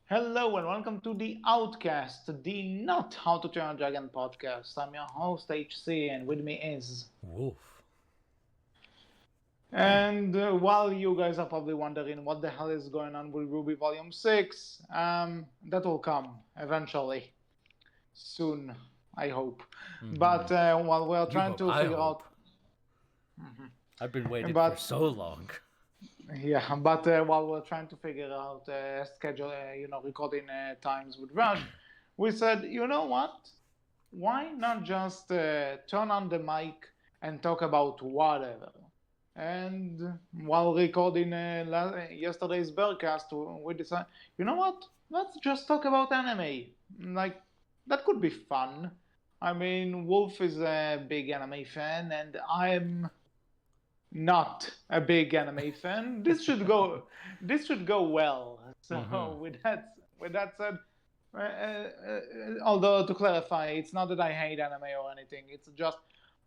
Hello and welcome to the Outcast, the Not How to Train a Dragon podcast. I'm your host HC, and with me is. Wolf. And while you guys are probably wondering what the hell is going on with Ruby Volume 6, that will come eventually. Soon, I hope. But while we're You trying hope. to I figure hope. out. I've been waiting for But so long. Yeah, but while we're trying to figure out schedule, recording times with Rush, we said, you know what? Why not just turn on the mic and talk about whatever? And while recording yesterday's Berkcast, we decided, you know what? Let's just talk about anime. Like, that could be fun. I mean, Wolf is a big anime fan, and I'm not a big anime fan. This should go well. So with that said, although to clarify, it's not that I hate anime or anything. It's just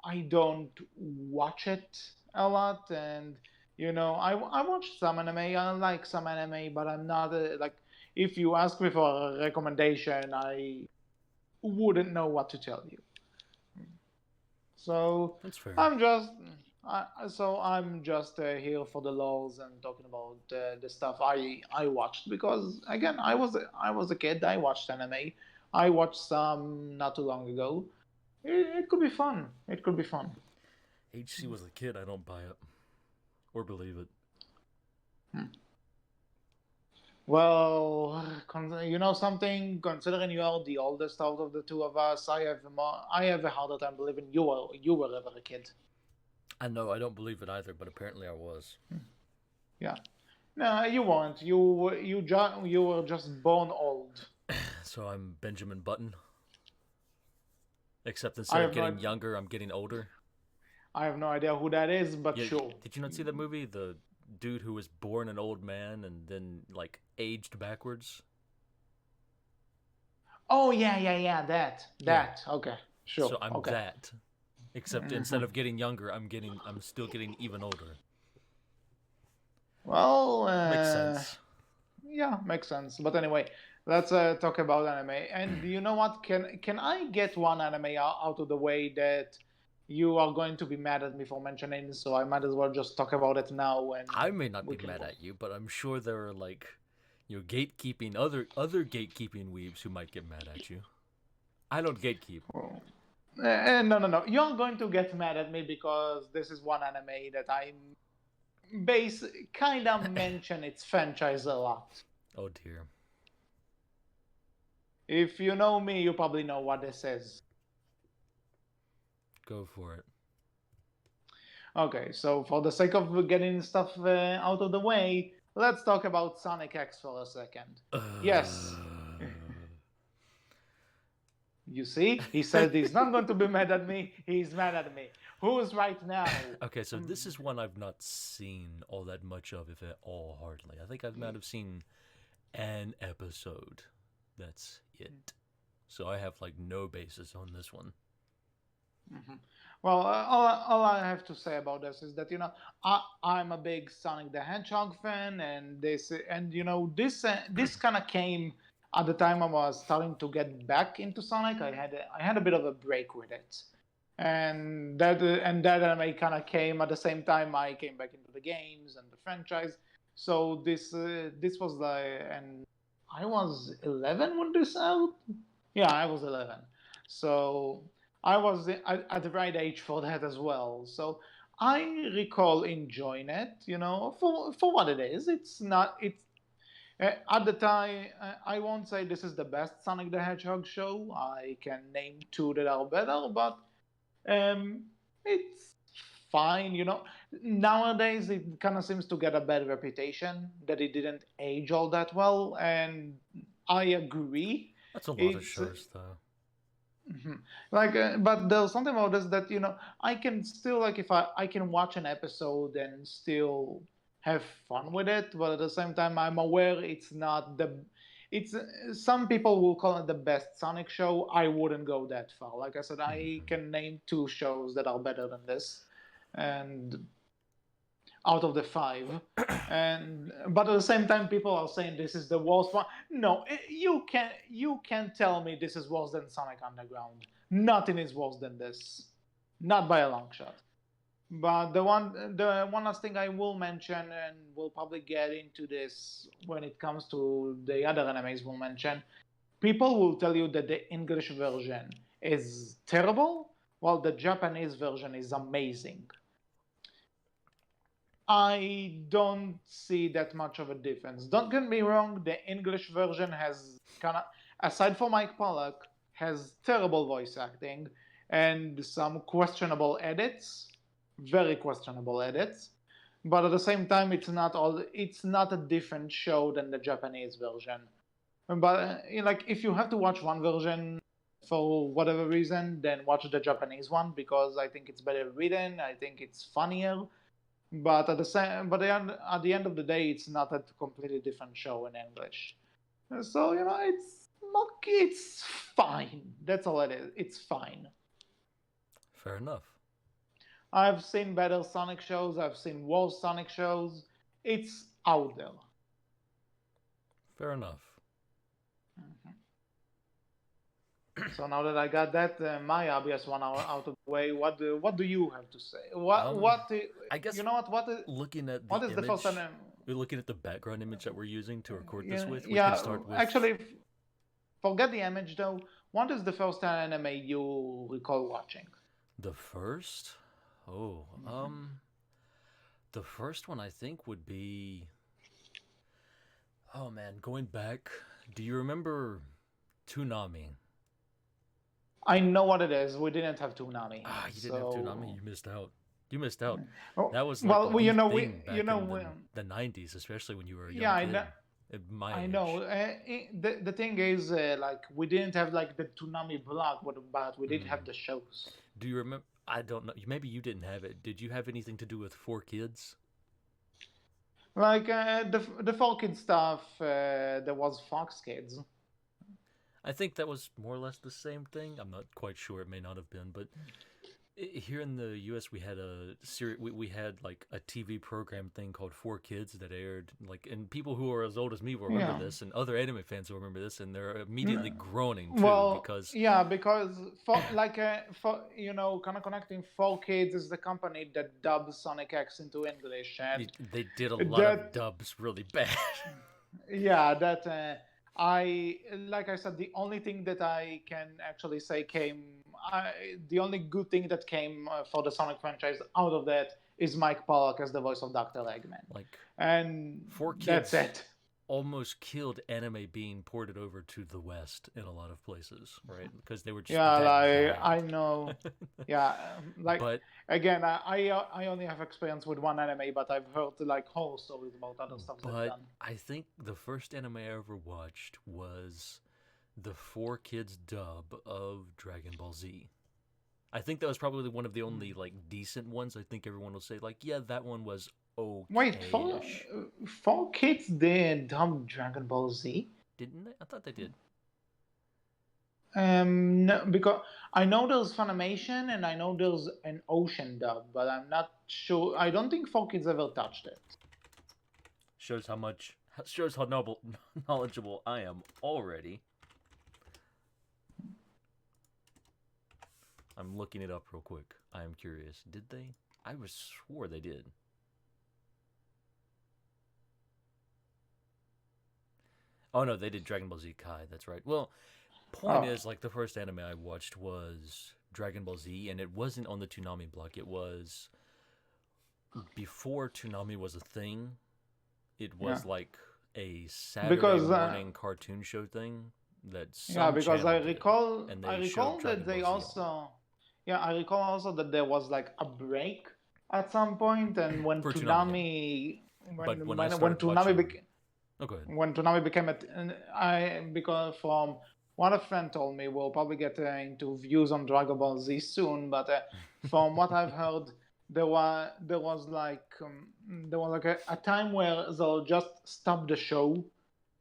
I don't watch it a lot, and I watch some anime. I like some anime, but I'm not like. If you ask me for a recommendation, I wouldn't know what to tell you. So That's fair. I'm just I'm just here for the lols and talking about the stuff I watched because again I was a kid. I watched anime. I watched some not too long ago. It could be fun. It could be fun. HC was a kid. I don't buy it or believe it. Well, you know something. Considering you are the oldest out of the two of us, I have a harder time believing you were ever a kid. I know. I don't believe it either, but apparently I was. Yeah. No, you weren't. You were just born old. So I'm Benjamin Button. Except I instead of have getting no younger, I'm getting older. I have no idea who that is, but Yeah. sure. Did you not see that movie? The dude who was born an old man and then like aged backwards. Oh yeah, yeah, yeah. That Yeah. that. Okay, So sure. I'm Okay. that. Except instead of getting younger, I'm still getting even older. Well, Makes sense. yeah, makes sense. But anyway, let's talk about anime. And you know what? Can I get one anime out of the way that you are going to be mad at me for mentioning? So I might as well just talk about it now, and I may not we be can mad go. at you, but I'm sure there are like, gatekeeping other gatekeeping weebs who might get mad at you. I don't gatekeep. No, no, no. You're going to get mad at me because this is one anime that I base kind of mention its franchise a lot. Oh dear. If you know me, you probably know what this is. Go for it. Okay, so for the sake of getting stuff out of the way, let's talk about Sonic X for a second. Yes, you see, he said he's not going to be mad at me. He's mad at me. Who's right now? Okay, so this is one I've not seen all that much of, if at all, hardly. I think I might have seen an episode. That's it. So I have like no basis on this one. Well, all I have to say about this is that I'm a big Sonic the Hedgehog fan, and this kind of came at the time I was starting to get back into Sonic. I had a bit of a break with it, and that anime kind of came at the same time I came back into the games and the franchise. So this was and I was 11 when this out. Yeah, I was 11. So I was at the right age for that as well. So I recall enjoying it, for what it is. It's not, it's, At the time, I won't say this is the best Sonic the Hedgehog show. I can name two that are better, but it's fine. Nowadays, it kind of seems to get a bad reputation that it didn't age all that well, and I agree. That's a lot of It's shows, though. like but there's something about this that I can still, like, if I can watch an episode and still have fun with it, but at the same time I'm aware it's not the it's some people will call it the best Sonic show. I wouldn't go that far. Like I said, I can name two shows that are better than this, and out of the 5. But at the same time, people are saying this is the worst one. No, you can't tell me this is worse than Sonic Underground. Nothing is worse than this, not by a long shot. But the one last thing I will mention, and we'll probably get into this when it comes to the other animes we'll mention. People will tell you that the English version is terrible, while the Japanese version is amazing. I don't see that much of a difference. Don't get me wrong, the English version has aside from Mike Pollock, has terrible voice acting and some questionable edits, very questionable edits. But at the same time, it's not a different show than the Japanese version. But like, if you have to watch one version for whatever reason, then watch the Japanese one, because I think it's better written. I think it's funnier. But at the end of the day, it's not a completely different show in English. So it's fine. That's all it is. It's fine. Fair enough. I've seen better Sonic shows. I've seen worse Sonic shows. It's out there. Fair enough. So now that I got that my obvious one out of the way, what do you have to say? I guess you know what? Looking at what is the first anime? We're looking at the background image that we're using to record this with. We Yeah, can start with. actually, forget the image though. What is the first anime you recall watching? The first? Oh, the first one I think would be. Oh man, going back. Do you remember Toonami? I know what it is. We didn't have Toonami. You didn't have Toonami. You missed out. You missed out. Oh, That was like the thing back in the 90s, especially when you were a young yeah, kid. I know. The thing is, like, we didn't have like the Toonami block, but we did have the shows. Do you remember? I don't know. Maybe you didn't have it. Did you have anything to do with 4Kids? Like the 4Kids stuff, there was Fox Kids. I think that was more or less the same thing. I'm not quite sure. It may not have been, but here in the U.S. we had a series. We had like a TV program thing called 4Kids that aired. Like, and people who are as old as me will remember this, and other anime fans will remember this, and they're immediately groaning too because kind of connecting 4Kids is the company that dubbed Sonic X into English, and they did a lot of dubs really bad. Yeah, that. Like I said, the only thing that I can actually say the only good thing that came for the Sonic franchise out of that is Mike Pollock as the voice of Dr. Eggman. And 4Kids that's it. Almost killed anime being ported over to the West in a lot of places, right? Because they were just I know. Yeah, but again, I only have experience with one anime, but I've heard like horror stories about other stuff they've done. I think the first anime I ever watched was the 4Kids dub of Dragon Ball Z. I think that was probably one of the only like decent ones. I think everyone will say like, yeah, that one was okay. Wait, 4Kids did dub Dragon Ball Z? Didn't they? I thought they did. No, because I know there's Funimation and I know there's an Ocean dub, but I'm not sure. I don't think 4Kids ever touched it. Shows how knowledgeable I am already. I'm looking it up real quick. I am curious. Did they? I swore they did. Oh no, they did Dragon Ball Z Kai. That's right. Well, point is, like, the first anime I watched was Dragon Ball Z, and it wasn't on the Toonami block. It was before Toonami was a thing. It was like a Saturday morning cartoon show thing that because I recall did, that they also. Yeah, I recall also that there was like a break at some point, and when Toonami, when Toonami became because from what a friend told me, we'll probably get into views on Dragon Ball Z soon, but from what I've heard, there was like a time where they'll just stop the show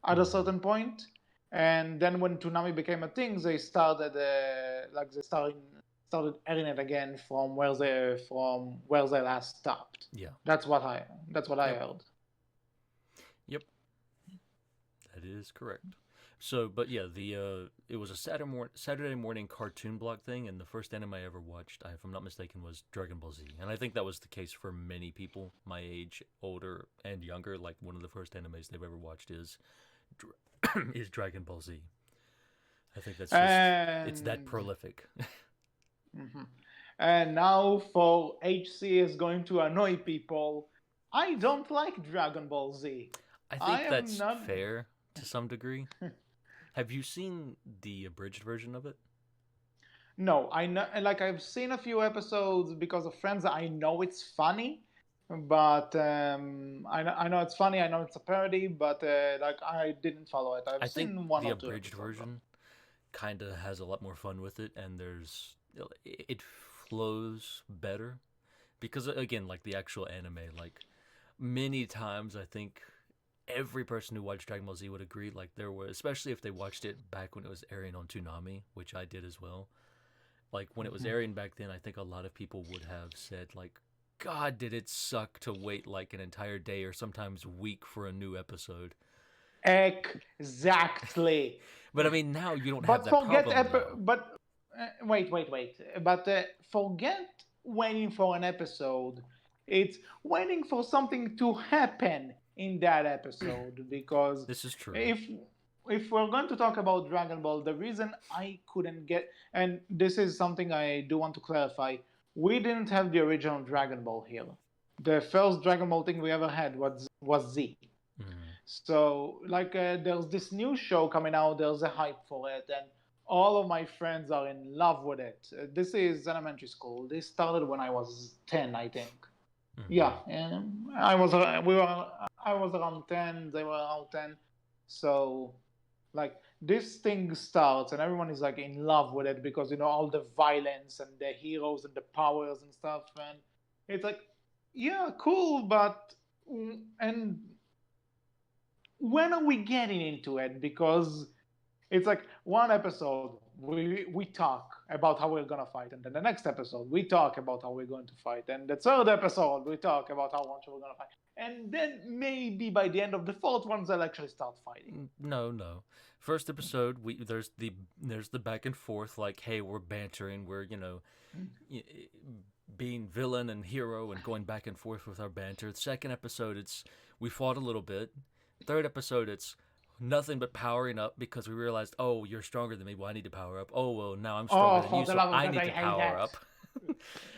at a certain point, and then when Toonami became a thing, they started started airing it again from where they last stopped. Yeah. That's what I Yep. heard. Yep. That is correct. So, but yeah, it was a Saturday morning cartoon block thing, and the first anime I ever watched, if I'm not mistaken, was Dragon Ball Z, and I think that was the case for many people my age, older and younger. Like one of the first animes they've ever watched is Dragon Ball Z. I think that's just it's that And prolific. mhm. And now for HC is going to annoy people. I don't like Dragon Ball Z. I I think am that's not. fair to some degree. Have you seen the abridged version of it? No, I know. Like I've seen a few episodes because of friends. I know it's funny, but I know it's funny. I know it's a parody, but like I didn't follow it. I've I think seen one the or two abridged episodes. version kind of has a lot more fun with it, and it flows better because again, like the actual anime, like many times I think every person who watched Dragon Ball Z would agree. Like there were, especially if they watched it back when it was airing on Toonami, which I did as well. Like when it was Mhm. airing back then, I think a lot of people would have said like, "God, did it suck to wait like an entire day or sometimes week for a new episode." Exactly. But I mean, now you don't have But that forget problem though. but wait. But forget waiting for an episode. It's waiting for something to happen in that episode because This is true. if if we're going to talk about Dragon Ball, the reason I couldn't get, and this is something I do want to clarify, we didn't have the original Dragon Ball here. The first Dragon Ball thing we ever had was Z. Mm. So, like, there's this new show coming out. There's a hype for it, and all of my friends are in love with it. This is elementary school. This started when I was 10, I think. Yeah, Mm-hmm. and I was we were I was around 10. They were around 10. So, like, this thing starts, and everyone is like in love with it because all the violence and the heroes and the powers and stuff, and it's like, yeah, cool, but and when are we getting into it? Because it's like one episode we talk about how we're gonna fight, and then the next episode we talk about how we're going to fight, and the third episode we talk about how much we're gonna fight, and then maybe by the end of the fourth one they'll actually start fighting. No, no. First episode, there's the back and forth. Like, hey, we're bantering. We're being villain and hero and going back and forth with our banter. The second episode, it's we fought a little bit. Third episode, it's nothing but powering up because we realized, oh, you're stronger than me. Well, I need to power up. Oh, well, now I'm stronger Oh, than for you, the so love of I God, need I to hate power that. up.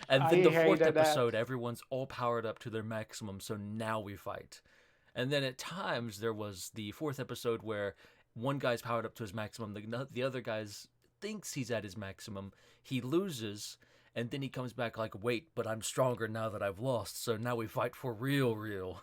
And I then the fourth hated that. episode, everyone's all powered up to their maximum, so now we fight. And then at times there was the fourth episode where one guy's powered up to his maximum, the other guy's thinks he's at his maximum, he loses, and then he comes back like, wait, but I'm stronger now that I've lost, so now we fight for real.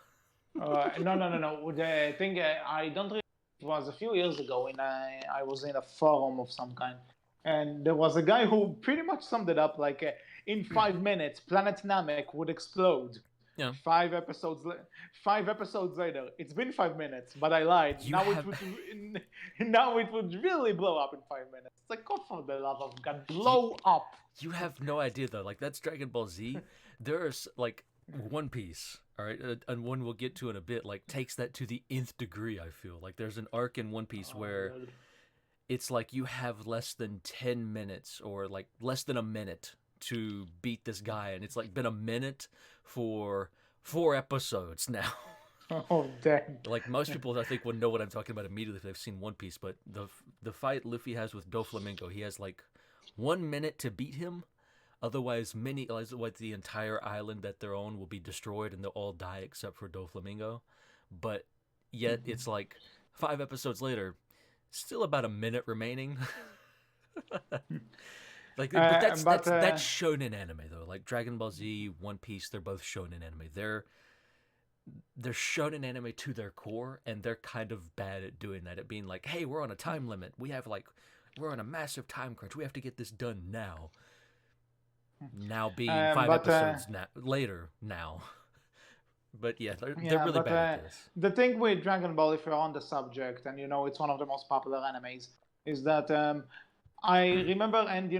No. The thing I don't remember, it was a few years ago, and I was in a forum of some kind, and there was a guy who pretty much summed it up like, in 5 minutes, Planet Namek would explode. Yeah. 5 episodes later, it's been 5 minutes, but I lied. Now it would really blow up in 5 minutes. It's like, God, for the love of God, blow up. You have no idea though. Like that's Dragon Ball Z. There's like One Piece, all right, and one we'll get to in a bit. Like takes that to the nth degree. I feel like there's an arc in One Piece where it's like you have less than 10 minutes or like less than a minute to beat this guy, and it's like been a minute for 4 episodes now. Oh, dang. Like most people, I think would know what I'm talking about immediately if they've seen One Piece. But the fight Luffy has with Doflamingo, he has like 1 minute to beat him. Otherwise, the entire island that they're on will be destroyed and they'll all die except for Doflamingo. But yet it's like 5 episodes later, still about a minute remaining. Like, but that's shonen anime though. Like Dragon Ball Z, One Piece, they're both shonen anime. They're shonen anime to their core, and they're kind of bad at doing that. At being like, hey, we're on a time limit. We're on a massive time crunch. We have to get this done now. Now being 5 episodes later now. But yeah, they're really bad at this. The thing with Dragon Ball, if you're on the subject, and it's one of the most popular animes, is that I remember, and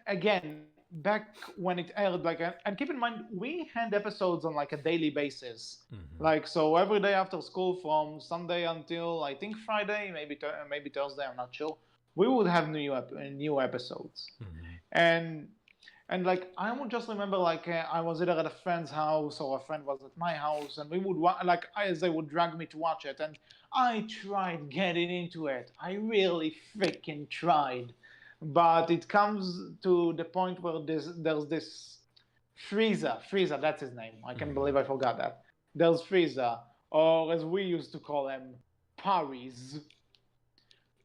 again, back when it aired, like, and keep in mind we had episodes on like a daily basis, like so every day after school from Sunday until I think Friday, maybe Thursday, I'm not sure. We would have new episodes, and like I would just remember like I was either at a friend's house or a friend was at my house, and we would they would drag me to watch it, and I tried getting into it. I really freaking tried, but it comes to the point where there's this Frieza, that's his name. I can't believe I forgot that. There's Frieza, or as we used to call him, Paris.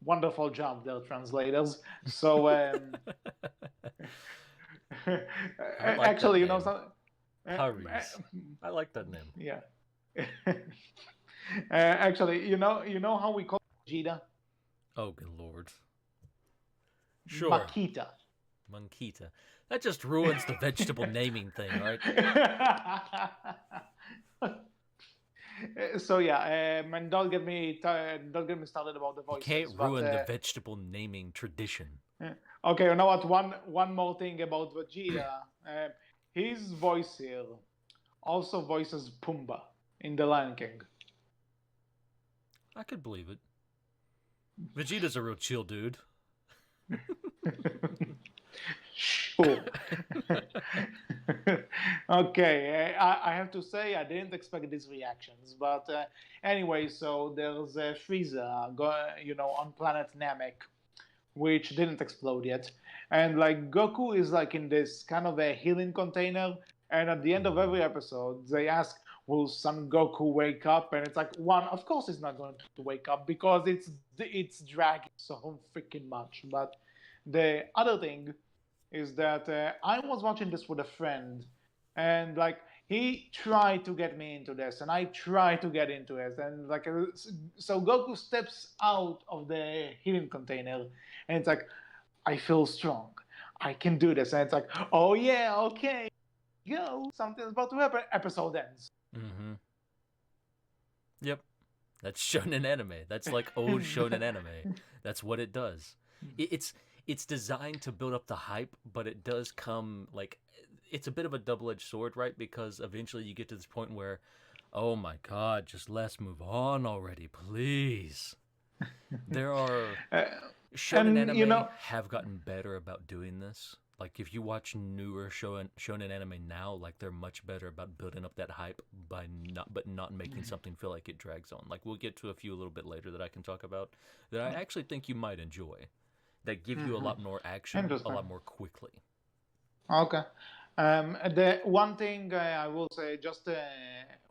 Wonderful job there, translators. So actually, you know, Paris. I like that name. Yeah. Actually, you know how we call Vegeta? Oh, good lord. Sure. Makita. That just ruins the vegetable naming thing, right? So yeah, and don't get me started about the voices. You can't ruin the vegetable naming tradition. Okay, you know what? One more thing about Vegeta. His voice here also voices Pumbaa in The Lion King. I could believe it. Vegeta's a real chill dude. Sure. Okay, I have to say I didn't expect these reactions, but anyway, so there's Frieza, on planet Namek, which didn't explode yet, and like Goku is like in this kind of a healing container, and at the end of every episode they ask, will Son Goku wake up? And it's like, one, of course he's not going to wake up because it's dragging so freaking much. But the other thing is that I was watching this with a friend, and like he tried to get me into this, and I tried to get into it, and like so Goku steps out of the healing container, and it's like, I feel strong, I can do this, and it's like, oh yeah, okay, go, something's about to happen. Episode ends. Yep, that's shonen anime. That's like old shonen anime. That's what it does. It's designed to build up the hype, but it does come like it's a bit of a double-edged sword, right? Because eventually you get to this point where, oh my god, just let's move on already, please. There are shonen anime have gotten better about doing this. Like if you watch newer shonen anime now, like they're much better about building up that hype by not making something feel like it drags on. Like we'll get to a few a little bit later that I can talk about that I actually think you might enjoy. That give you a lot more action, a lot more quickly. Okay. The one thing I will say, just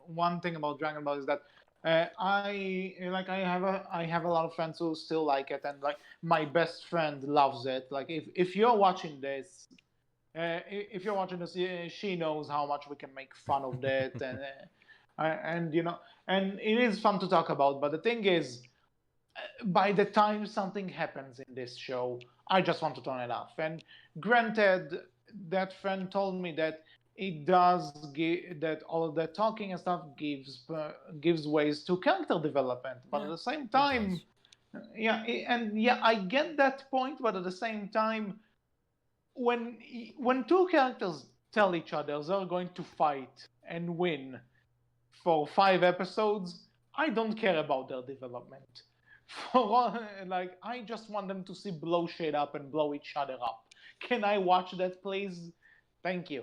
one thing about Dragon Ball is that I have a lot of friends who still like it, and like my best friend loves it. Like if you're watching this, she knows how much we can make fun of it, and it is fun to talk about. But the thing is, by the time something happens in this show, I just want to turn it off. And granted, that friend told me that it does that all of the talking and stuff gives ways to character development, but at the same time, I get that point. But at the same time, when two characters tell each other they're going to fight and win for 5 episodes, I don't care about their development. Like I just want them to see blow shit up and blow each other up. Can I watch that, please? Thank you.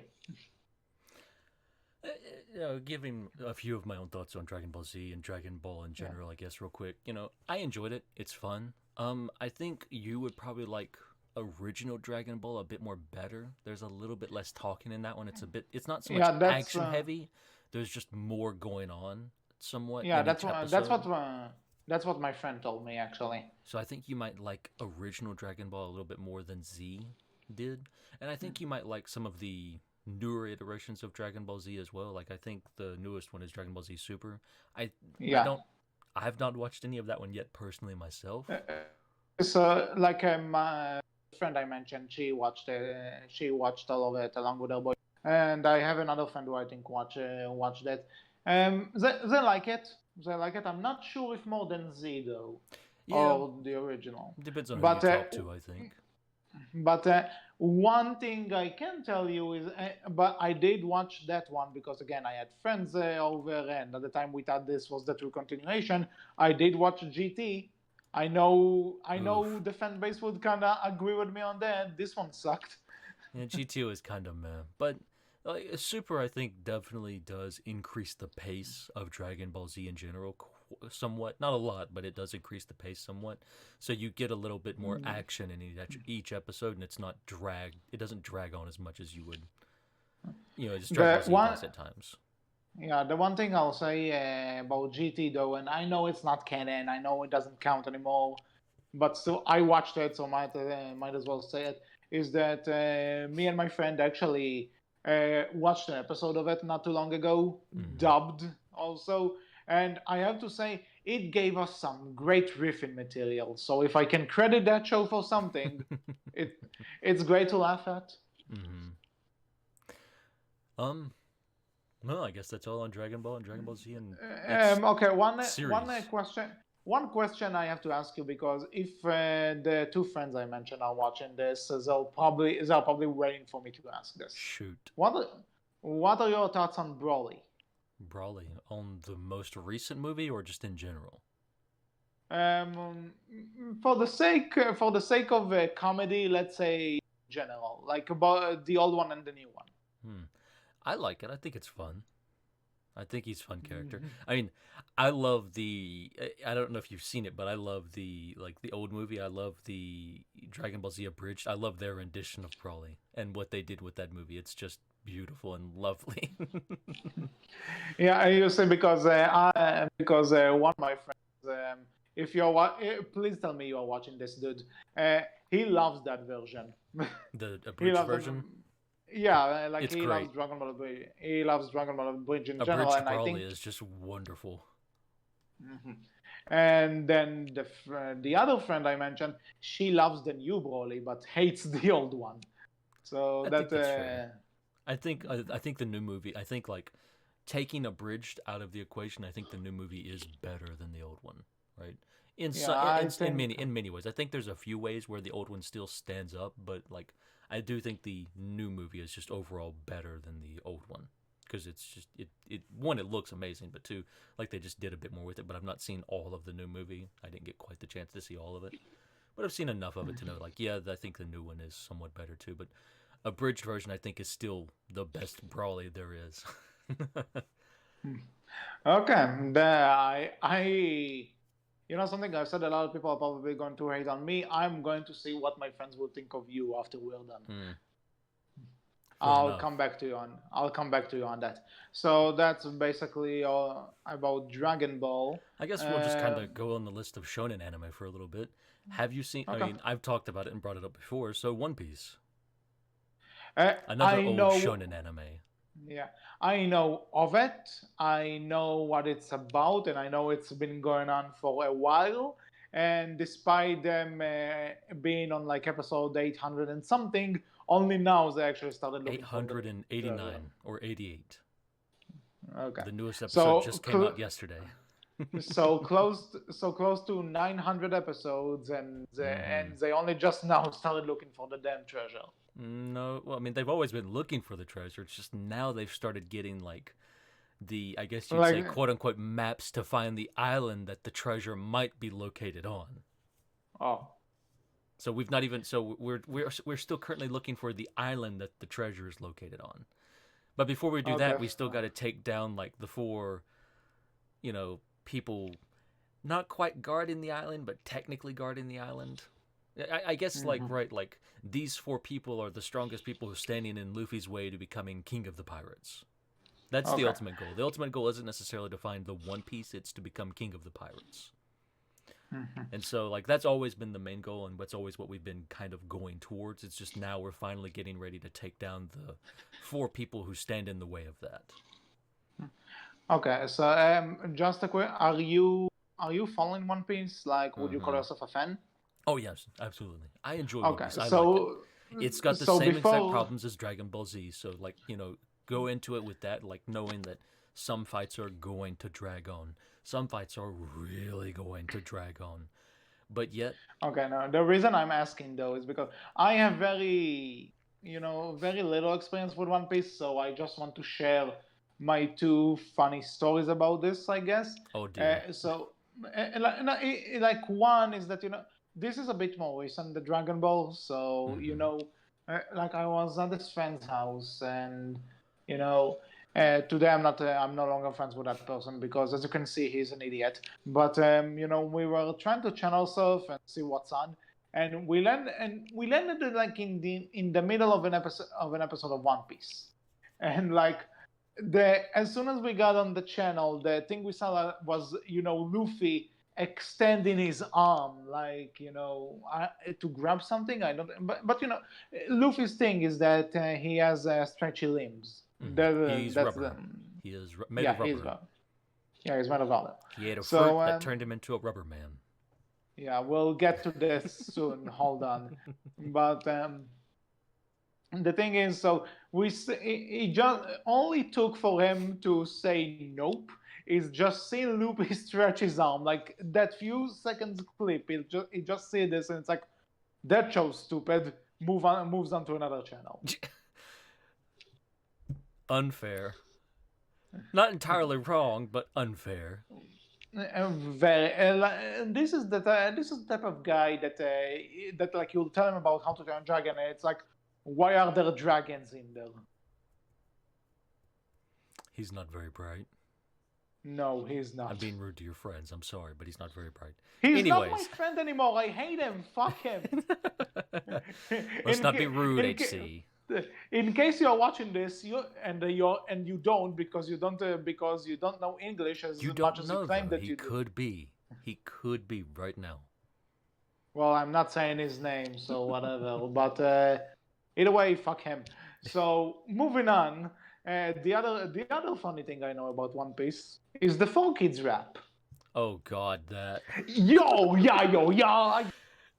Giving a few of my own thoughts on Dragon Ball Z and Dragon Ball in general, I guess, real quick. I enjoyed it. It's fun. I think you would probably like original Dragon Ball a bit more better. There's a little bit less talking in that one. It's not so much action heavy. There's just more going on somewhat. Yeah, that's what my friend told me, actually. So I think you might like original Dragon Ball a little bit more than Z did. And I think you might like some of the newer iterations of Dragon Ball Z as well. Like I think the newest one is Dragon Ball Z Super. I've not watched any of that one yet personally myself. So like my friend I mentioned, she watched all of it along with her boy. And I have another friend who I think watched that. They like it. I'm not sure if more than Z though, or the original. Depends on who you talk to, I think. But one thing I can tell you is, but I did watch that one because again I had friends over, and at the time we thought this was the true continuation. I did watch GT. I know Oof. the fan base would kind of agree with me on that. This one sucked. Yeah, GTO is kind of meh, but Super I think definitely does increase the pace of Dragon Ball Z in general somewhat. Not a lot, but it does increase the pace somewhat. So you get a little bit more action in each episode, and it's not drag. It doesn't drag on as much as you would, just Dragon The Ball Z one, does at times. yeah, the one thing I'll say about GT though, and I know it's not canon, I know it doesn't count anymore, but still I watched it, so might as well say it. Is that me and my friend actually watched an episode of it not too long ago, Mm. dubbed also, and I have to say it gave us some great riffing material. So if I can credit that show for something, it it's great to laugh at. hmm Um, well, I guess that's all on Dragon Ball and Dragon Ball Z and its Okay, one series. question. One question I have to ask you because if the two friends I mentioned are watching this, they're probably waiting for me to ask this. Shoot. What what are your thoughts on Broly? Brawly on the most recent movie or just in general? For the sake of comedy, let's say general, like about the old one and the new one. Hmm. I like it. I think it's fun. I think he's a fun character. I mean, I love the. I don't know if you've seen it, but I love the old movie. I love the Dragon Ball Z abridged. I love their rendition of Brawly and what they did with that movie. It's just beautiful and lovely. Yeah, I use it because one of my friends, if please tell me you are watching this, dude. Uh, he loves that version. The He abridged loves it. version, Yeah, like it's he loves great. Dragon Ball Bridge. He loves Dragon Ball Bridge in general, Abridged and I Brawly think. is just wonderful. Mhm. And then the other friend I mentioned, she loves the new Broly but hates the old one. So I think that that's fair. I think the new movie. I think like taking abridged out of the equation. I think the new movie is better than the old one, right? In yeah, so, I in think. many ways. I think there's a few ways where the old one still stands up, but like I do think the new movie is just overall better than the old one because it's just it one, it looks amazing, but two, like they just did a bit more with it. But I've not seen all of the new movie. I didn't get quite the chance to see all of it, but I've seen enough of it to know like yeah, I think the new one is somewhat better too. But abridged version I think is still the best Brawly there is. Okay, something I've said. A lot of people are probably going to hate on me. I'm going to see what my friends will think of you after we're done. Hmm, fair I'll enough. come back to you on. I'll come back to you on that. So that's basically all about Dragon Ball. I guess we'll just kind Uh, of go on the list of shonen anime for a little bit. Have you seen? I okay. mean, I've talked about it and brought it up before. So One Piece, another I old know. shonen anime. Yeah, I know of it. I know what it's about, and I know it's been going on for a while. And despite them being on like episode 800 and something, only now they actually started looking for the treasure. 889 or 88. Okay, The newest episode so just came out yesterday. so close to 900 episodes, and hmm they only just now started looking for the damn treasure. No, well, I mean they've always been looking for the treasure. It's just now they've started getting like I guess you'd say, Like, quote unquote, maps to find the island that the treasure might be located on. oh, So we've not even so we're still currently looking for the island that the treasure is located on. But before we do that, okay. we still got to take down like the four, people not quite guarding the island, but technically guarding the island. I guess like Mhm. right, like these four people are the strongest people who are standing in Luffy's way to becoming king of the pirates. That's the Okay. ultimate goal. The ultimate goal isn't necessarily to find the One Piece; it's to become king of the pirates. Mhm. And so, like, that's always been the main goal, and that's always what we've been kind of going towards. It's just now we're finally getting ready to take down the four people who stand in the way of that. Okay, so just a quick, are you following One Piece? Like, would you call hmm yourself a fan? Oh yes, absolutely. I enjoy One Okay, Piece. I like it. so It's got the so same exact before, problems as Dragon Ball Z. So, like, go into it with that, like knowing that some fights are going to drag on. Some fights are really going to drag on. but yet, Okay, no. The reason I'm asking though is because I have very little experience with One Piece, so I just want to share my two funny stories about this, I guess. oh dear. Like one is that this is a bit more recent, the Dragon Ball. So Hmm. like I was at this friend's house, and you know, today I'm no longer friends with that person because, as you can see, he's an idiot. But we were trying to channel surf and see what's on, and we landed like in the middle of an episode of One Piece, and like the as soon as we got on the channel, the thing we saw was Luffy extending his arm like to grab something. I don't, but Luffy's thing is that he has stretchy limbs. He's That's rubber. He is made yeah, of rubber. he's made of rubber. He ate a fruit So that turned him into a rubber man. yeah, we'll get to this soon. Hold on, but the thing is, so it just only took for him to say nope. Is just seeing Loopy stretch his arm like that few seconds clip. It just see this and it's like that show's stupid. Moves on to another channel. Unfair. Not entirely wrong, but unfair. This is the type of guy that like you'll tell him about how to turn a dragon, and it's like, why are there dragons in there? He's not very bright. No, he's not. I'm being rude to your friends. I'm sorry, but he's not very bright. He's Anyways. not my friend anymore. I hate him. Fuck him. Let's not be rude, HC. In case you're watching this, you don't because you don't know English as You much don't as know, you claim though. that He you do. could be. He could be right now. Well, I'm not saying his name, so whatever. But either way, fuck him. So moving on. The other funny thing I know about One Piece is the 4Kids rap. Oh God, that. Yo, yeah.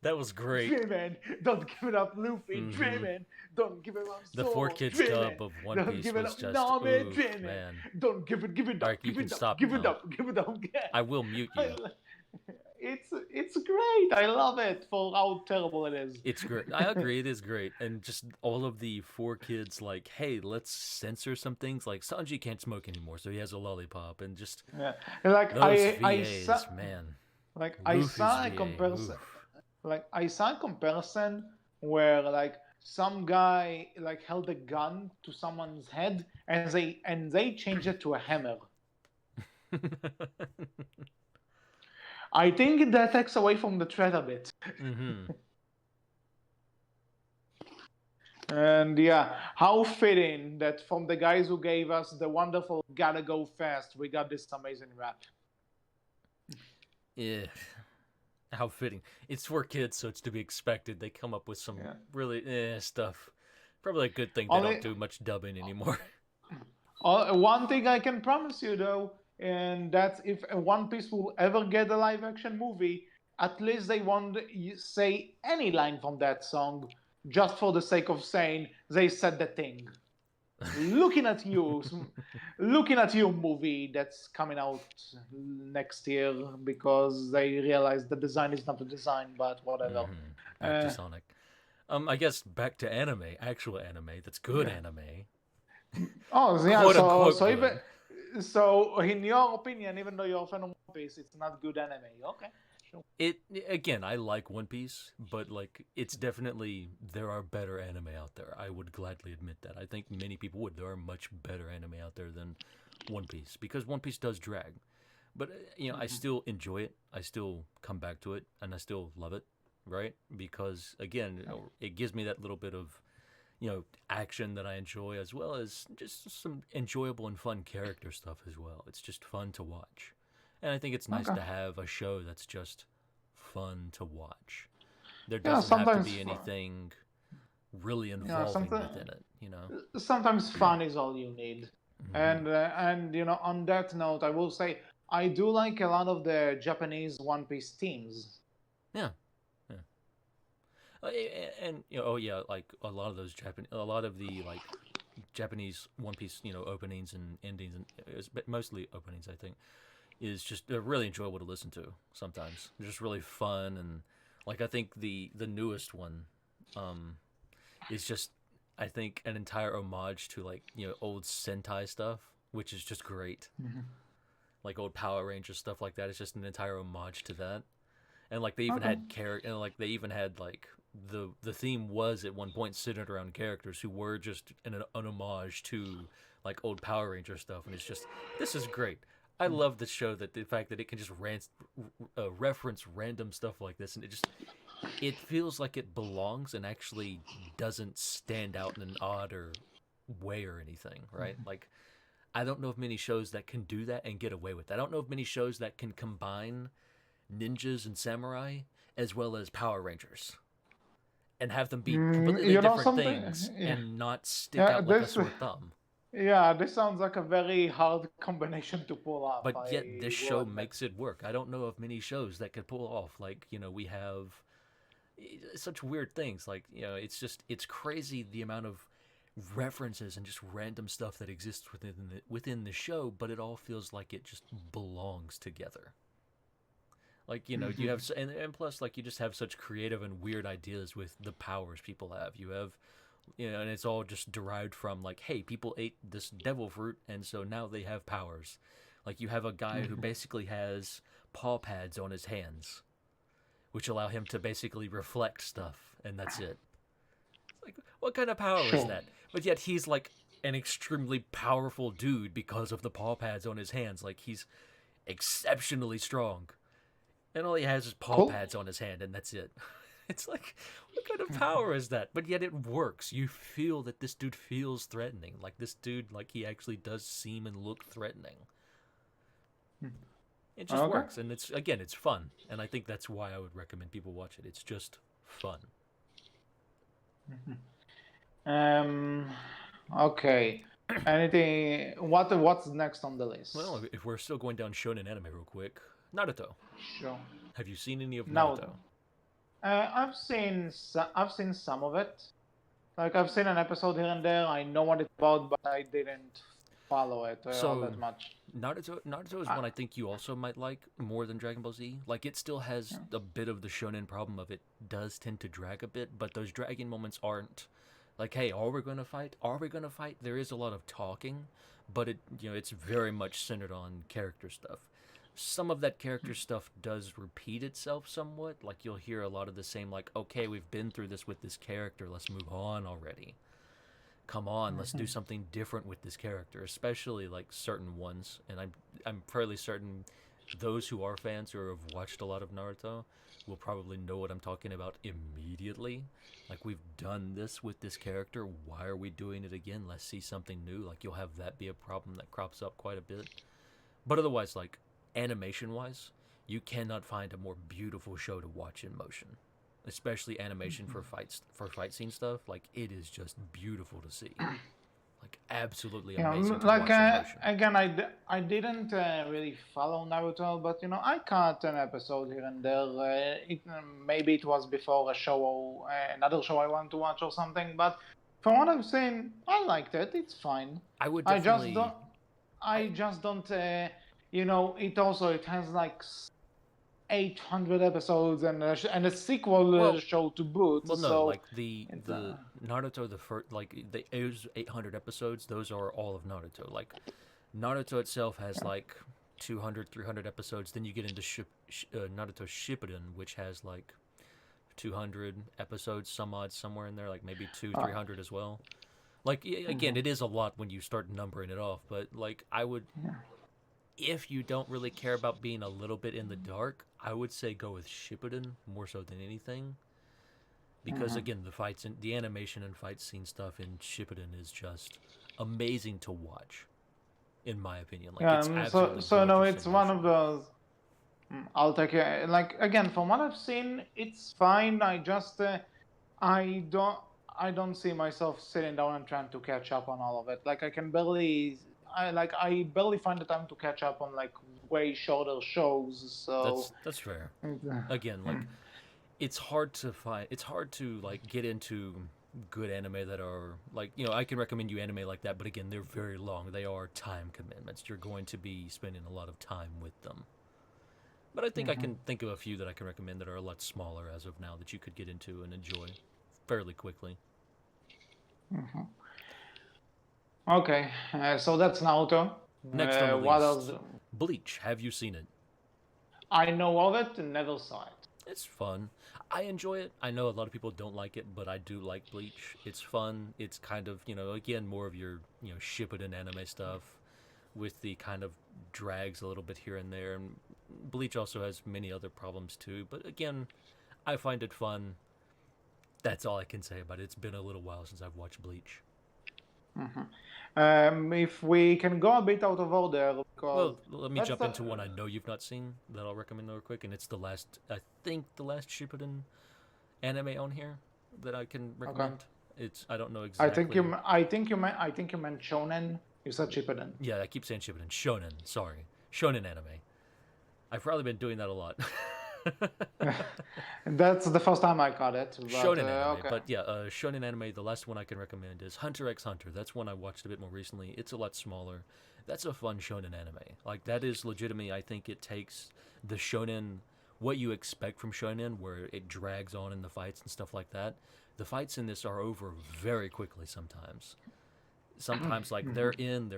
That was great. Dreamin', don't give it up, Luffy. Mhm. Dreamin', don't give it up. The Zoro, 4Kids dreamin', dub of One don't Piece give it was up. just, Nami, oof, dreamin', man. don't give it up. Alright, you give can it up. stop Give it now. up. Give it up. I will mute you. It's great. I love it for how terrible it is. It's great. I agree, it is great. And just all of the 4Kids, like, hey, let's censor some things. Like, Sanji can't smoke anymore, so he has a lollipop. And just Yeah, like those I VAs, saw, man. like Luffy's I saw a VA, comparison. oof. Like I saw a comparison where like some guy like held a gun to someone's head and they changed it to a hammer. I think that takes away from the threat a bit. Mm-hmm. And yeah, how fitting that from the guys who gave us the wonderful "Gotta Go Fast," we got this amazing rap. Yeah. How fitting. It's for kids, so it's to be expected. They come up with some really stuff. Probably a good thing they don't do much dubbing anymore. One thing I can promise you though, and that's if One Piece will ever get a live action movie, at least they won't say any line from that song just for the sake of saying they said the thing. looking at you movie that's coming out next year because they realize the design is not the design, but whatever. Back to Sonic. I guess back to anime, actual anime. That's good anime. Oh yeah, Quote unquote so so in your opinion, even though you're a fan of One Piece, it's not good anime. Okay. It again, I like One Piece, but like it's definitely there are better anime out there. I would gladly admit that. I think many people would. There are much better anime out there than One Piece because One Piece does drag. But I still enjoy it. I still come back to it, and I still love it, right? Because again, it gives me that little bit of action that I enjoy, as well as just some enjoyable and fun character stuff as well. It's just fun to watch. And I think it's nice to have a show that's just fun to watch. There doesn't have to be anything really involving within it, Sometimes fun is all you need. And on that note, I will say I do like a lot of the Japanese One Piece teams. Yeah. And like a lot of those Japanese One Piece, openings and endings, and mostly openings, I think. is just really enjoyable to listen to sometimes. They're just really fun, and like I think the newest one um is just, I think, an entire homage to like, old Sentai stuff, which is just great. Mhm. Like old Power Rangers stuff like that. It's just an entire homage to that. And like they even Okay. had and like they even had like the theme was at one point centered around characters who were just an homage to like old Power Ranger stuff, and it's just, this is great. I love the show, that the fact that it can just reference random stuff like this, and it feels like it belongs and actually doesn't stand out in an odd or way or anything, right? Like, I don't know of many shows that can do that and get away with that. I don't know of many shows that can combine ninjas and samurai as well as Power Rangers and have them be completely You know different something? things Yeah. and not stick Yeah, out like a this sore thumb. yeah, this sounds like a very hard combination to pull off. But yet I this will show admit. makes it work. I don't know of many shows that could pull off, like, we have such weird things. Like, it's crazy the amount of references and just random stuff that exists within the show, but it all feels like it just belongs together. Like, you have, and plus, like, you just have such creative and weird ideas with the powers people have. You have, and it's all just derived from, like, hey, people ate this devil fruit, and so now they have powers. Like, you have a guy who basically has paw pads on his hands, which allow him to basically reflect stuff, and that's it. It's like, what kind of power is Sure. that? But yet he's, like, an extremely powerful dude because of the paw pads on his hands. Like, he's exceptionally strong. And all he has is paw Cool. pads on his hand, and that's it. It's like, what kind of power is that? But yet it works. You feel that this dude feels threatening. Like, this dude, like, he actually does seem and look threatening. It just Okay. works, and it's fun. And I think that's why I would recommend people watch it. It's just fun. Okay. Anything? What's next on the list? Well, if we're still going down shonen anime real quick, Naruto. Sure. Have you seen any of No. Naruto? I've seen some of it. Like, I've seen an episode here and there. I know what it's about, but I didn't follow it all So- that much. Naruto is one I think you also might like more than Dragon Ball Z. Like, it still has a bit of the shonen problem of it does tend to drag a bit, but those dragging moments aren't like, hey, are we going to fight? Are we going to fight? There is a lot of talking, but it's very much centered on character stuff. Some of that character stuff does repeat itself somewhat. Like, you'll hear a lot of the same, like, okay, we've been through this with this character, let's move on already. Come on, let's do something different with this character, especially like certain ones. And I'm fairly certain those who are fans or have watched a lot of Naruto will probably know what I'm talking about immediately. Like, we've done this with this character, why are we doing it again? Let's see something new. Like, you'll have that be a problem that crops up quite a bit. But otherwise, like, animation wise, you cannot find a more beautiful show to watch in motion. Especially animation for fight scene stuff. Like, it is just beautiful to see. Like, absolutely amazing to Like, watch in motion. again, I didn't really follow Naruto, but I caught an episode here and there. Maybe it was before a show or another show I want to watch or something. But from what I've seen, I liked it. It's fine. I would I definitely. just don't. It has like 800 episodes and a sequel Well- show to boot. Well, no, so like the it's, Naruto, the first, like, it was 800 episodes. Those are all of Naruto. Like, Naruto itself has like 200, 300 episodes. Then you get into Naruto Shippuden, which has like 200 episodes, some odd somewhere in there, like maybe 300 as well. Like, again, it is a lot when you start numbering it off. But like, I would, if you don't really care about being a little bit in the dark, I would say go with Shippuden more so than anything. Because again, the animation and fight scene stuff in Shippuden is just amazing to watch, in my opinion. Like, it's absolutely so no, gorgeous it's in one motion. of those. I'll take it. Like, again, from what I've seen, it's fine. I just I don't see myself sitting down and trying to catch up on all of it. Like, I barely find the time to catch up on like way shorter shows. So That's fair. Again, like, it's hard to like get into good anime that are like, I can recommend you anime like that, but again, they're very long. They are time commitments. You're going to be spending a lot of time with them. But I think I can think of a few that I can recommend that are a lot smaller as of now that you could get into and enjoy fairly quickly. Okay, so that's Naruto. Next on the What list, else? Bleach. Have you seen it? I know of it and never saw it. It's fun. I enjoy it. I know a lot of people don't like it, but I do like Bleach. It's fun. It's kind of, again, more of your, Shippuden anime stuff with the kind of drags a little bit here and there. And Bleach also has many other problems too. But again, I find it fun. That's all I can say about it. It's been a little while since I've watched Bleach. If we can go a bit out of order, because well, let me jump into one I know you've not seen that I'll recommend real quick, and it's I think the last Shippuden anime on here that I can recommend. Okay. I don't know exactly. I think you meant shonen. You said Shippuden. Yeah, I keep saying Shippuden. Shonen. Sorry, shonen anime. I've probably been doing that a lot. That's the first time I caught it. But, shonen anime, okay. But yeah, shonen anime. The last one I can recommend is Hunter x Hunter. That's one I watched a bit more recently. It's a lot smaller. That's a fun shonen anime. Like that is legitimately. I think it takes the shonen, what you expect from shonen, where it drags on in the fights and stuff like that. The fights in this are over very quickly sometimes. Sometimes like they're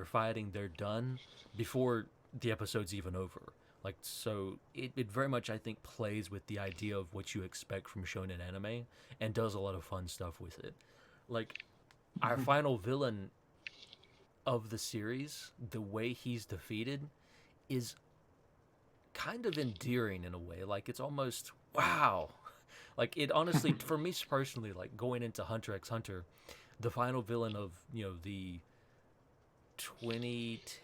fighting, they're done before the episode's even over. Like, so it very much, I think, plays with the idea of what you expect from shonen anime and does a lot of fun stuff with it. Like, our final villain of the series, the way he's defeated is kind of endearing in a way. Like, it's almost, wow. Like, it honestly, for me personally, like, going into Hunter x Hunter, the final villain of, the 2010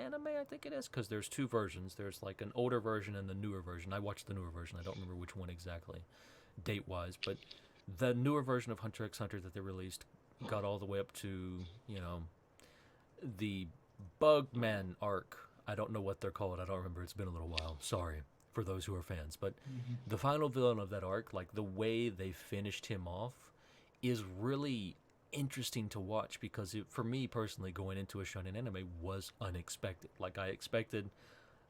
anime, I think it is, because there's two versions. There's like an older version and the newer version. I watched the newer version. I don't remember which one exactly, date-wise, but the newer version of Hunter x Hunter that they released got all the way up to, the Bugman arc. I don't know what they're called. I don't remember. It's been a little while. Sorry for those who are fans. But the final villain of that arc, like the way they finished him off, is really interesting to watch because for me personally, going into a shonen anime was unexpected. Like I expected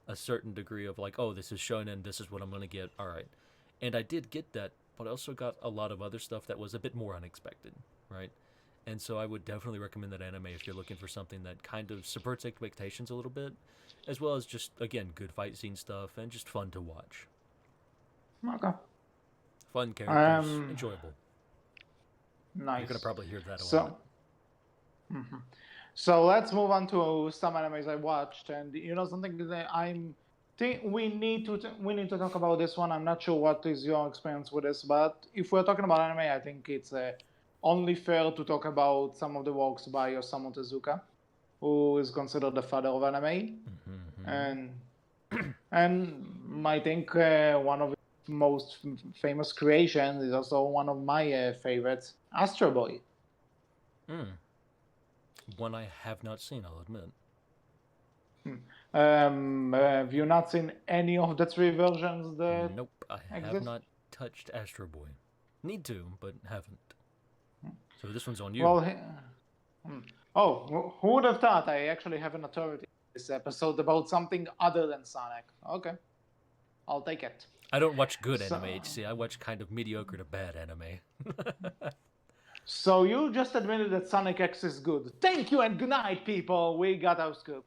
a certain degree of like, oh, this is shonen, this is what I'm going to get. All right. And I did get that, but I also got a lot of other stuff that was a bit more unexpected, right? And so I would definitely recommend that anime if you're looking for something that kind of subverts expectations a little bit, as well as just, again, good fight scene stuff and just fun to watch. Okay. Fun characters, enjoyable. Nice. You're going to probably hear that a lot. So let's move on to some animes I watched, and something that we need to talk about this one. I'm not sure what is your experience with this, but if we're talking about anime, I think it's only fair to talk about some of the works by Osamu Tezuka, who is considered the father of anime, and I think one of his most famous creations is also one of my favorites, Astro Boy. One I have not seen, I'll admit. Have you not seen any of the three versions that Nope, I have not touched Astro Boy. Need to, but haven't. So this one's on you. Well, who would have thought I actually have an authority in this episode about something other than Sonic? Okay, I'll take it. I don't watch good anime, see, I watch kind of mediocre to bad anime. So you just admitted that Sonic X is good. Thank you and good night, people. We got our scoop.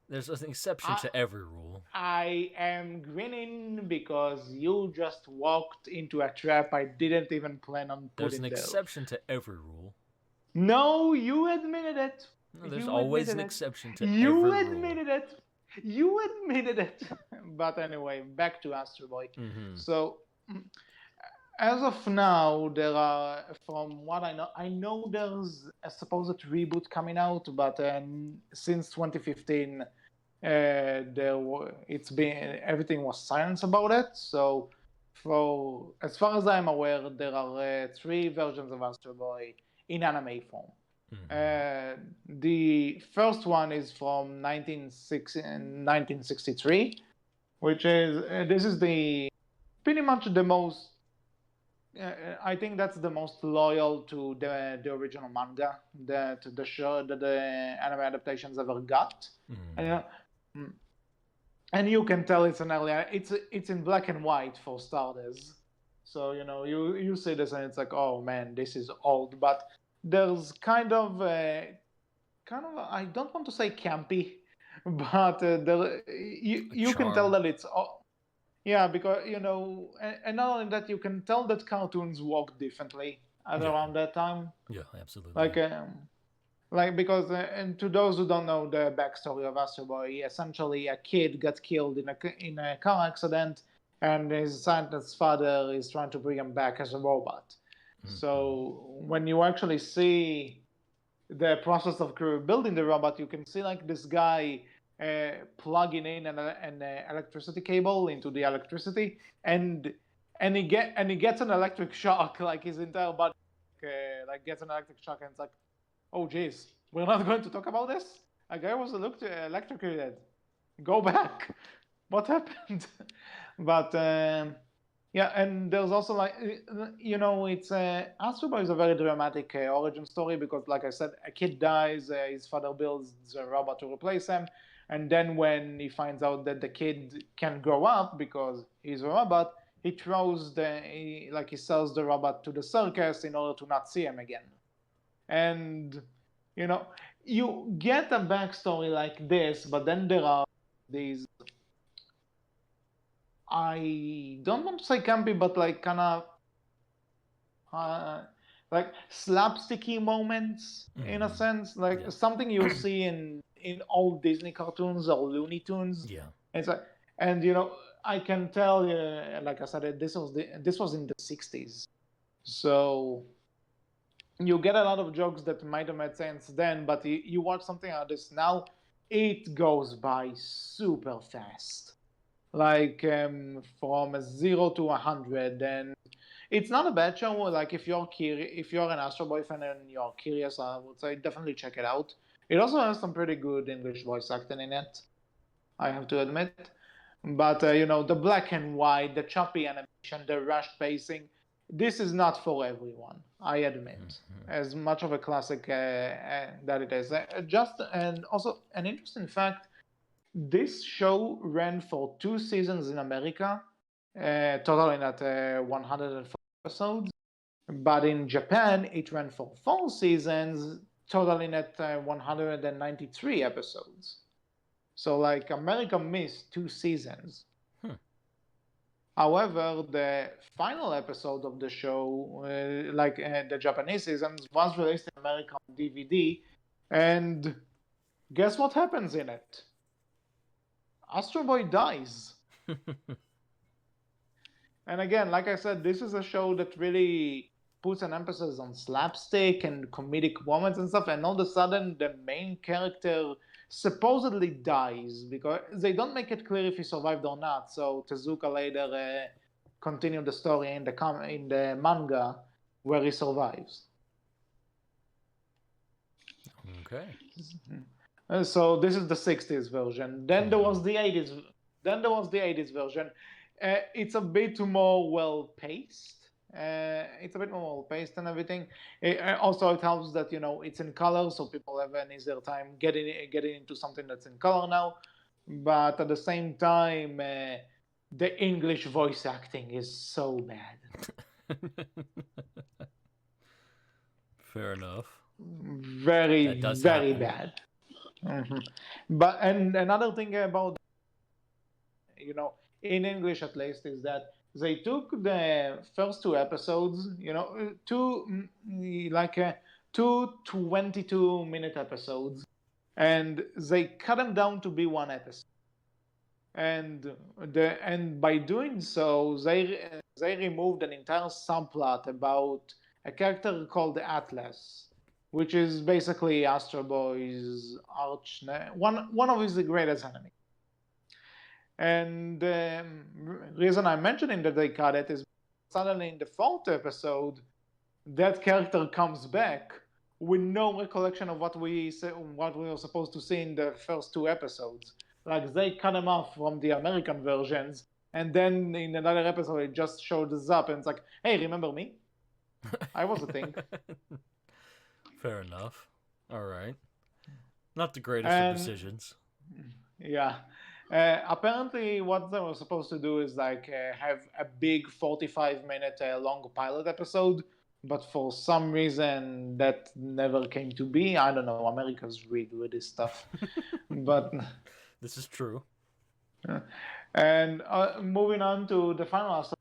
There's an exception to every rule. I am grinning because you just walked into a trap I didn't even plan on putting there. There's an exception to every rule. No, you admitted it. No, there's always an exception to every rule. You admitted it. You admitted it. But anyway, back to Astro Boy. So, as of now, there are, from what I know there's a supposed reboot coming out, but since 2015, everything was silence about it. So, as far as I'm aware, there are three versions of Astro Boy in anime form. The first one is from 1963, which is this is pretty much the most I think that's the most loyal to the original manga that the show that the anime adaptations ever got. And, mm, and you can tell it's an earlier. It's in black and white for starters. So you see this and it's like, oh man, this is old. But there's kind of I don't want to say campy, but you can tell charm. that it's yeah, because and not only that, you can tell that cartoons work differently at Yeah. around that time. Yeah, absolutely. Like because and to those who don't know the backstory of Astro Boy, essentially a kid got killed in a car accident, and his scientist father is trying to bring him back as a robot. So when you actually see the process of building the robot, you can see like this guy plugging in an electricity cable into the electricity, and he gets an electric shock, like his entire body like gets an electric shock, and it's like, oh jeez, we're not going to talk about this. A guy was electrocuted. Go back. What happened? But yeah, and there's also like it's Astro Boy is a very dramatic origin story because, like I said, a kid dies, his father builds a robot to replace him, and then when he finds out that the kid can grow up because he's a robot, he throws he sells the robot to the circus in order to not see him again. And you get a backstory like this, but then there are these, I don't want to say campy, but like kind of like slapsticky moments in a sense, like something you'll see in old Disney cartoons or Looney Tunes. Yeah. It's like, and I can tell, like I said, this was in the '60s, so you get a lot of jokes that might have made sense then, but you watch something like this now, it goes by super fast. Like from 0 to 100, and it's not a bad show. Like if you're an Astro Boy fan and you're curious, I would say definitely check it out. It also has some pretty good English voice acting in it, I have to admit. But the black and white, the choppy animation, the rushed pacing, this is not for everyone, I admit. As much of a classic that it is. And also an interesting fact, this show ran for 2 seasons in America, totaling at 104 episodes. But in Japan, it ran for 4 seasons, totaling at 193 episodes. So, like, America missed 2 seasons. However, the final episode of the show, the Japanese seasons, was released in America on DVD. And guess what happens in it? Astro Boy dies. And again, like I said, this is a show that really puts an emphasis on slapstick and comedic moments and stuff, and all of a sudden the main character supposedly dies because they don't make it clear if he survived or not. So Tezuka later continued the story in the manga where he survives. Okay. So this is the '60s version. Then there was the '80s. Then there was the '80s version. It's a bit more well paced. It's a bit more well paced and everything. Also, it helps that it's in color, so people have an easier time getting into something that's in color now. But at the same time, the English voice acting is so bad. Fair enough. Very, very bad. Mm-hmm. But and another thing about in English at least is that they took the first 2 episodes, two 22-minute episodes, and they cut them down to be 1 episode. And by doing so, they removed an entire subplot about a character called Atlas, which is basically Astro Boy's one of his greatest enemies. And the reason I'm mentioning that they cut it is suddenly in the 4th episode, that character comes back with no recollection of what we were supposed to see in the first 2 episodes. Like they cut him off from the American versions, and then in another episode it just shows up and it's like, hey, remember me? I was a thing. Fair enough. All right. Not the greatest of And decisions. yeah. Apparently, what they were supposed to do is like have a big 45-minute long pilot episode, but for some reason that never came to be. I don't know. America's weird with this stuff, but This is true. and moving on to the final episode,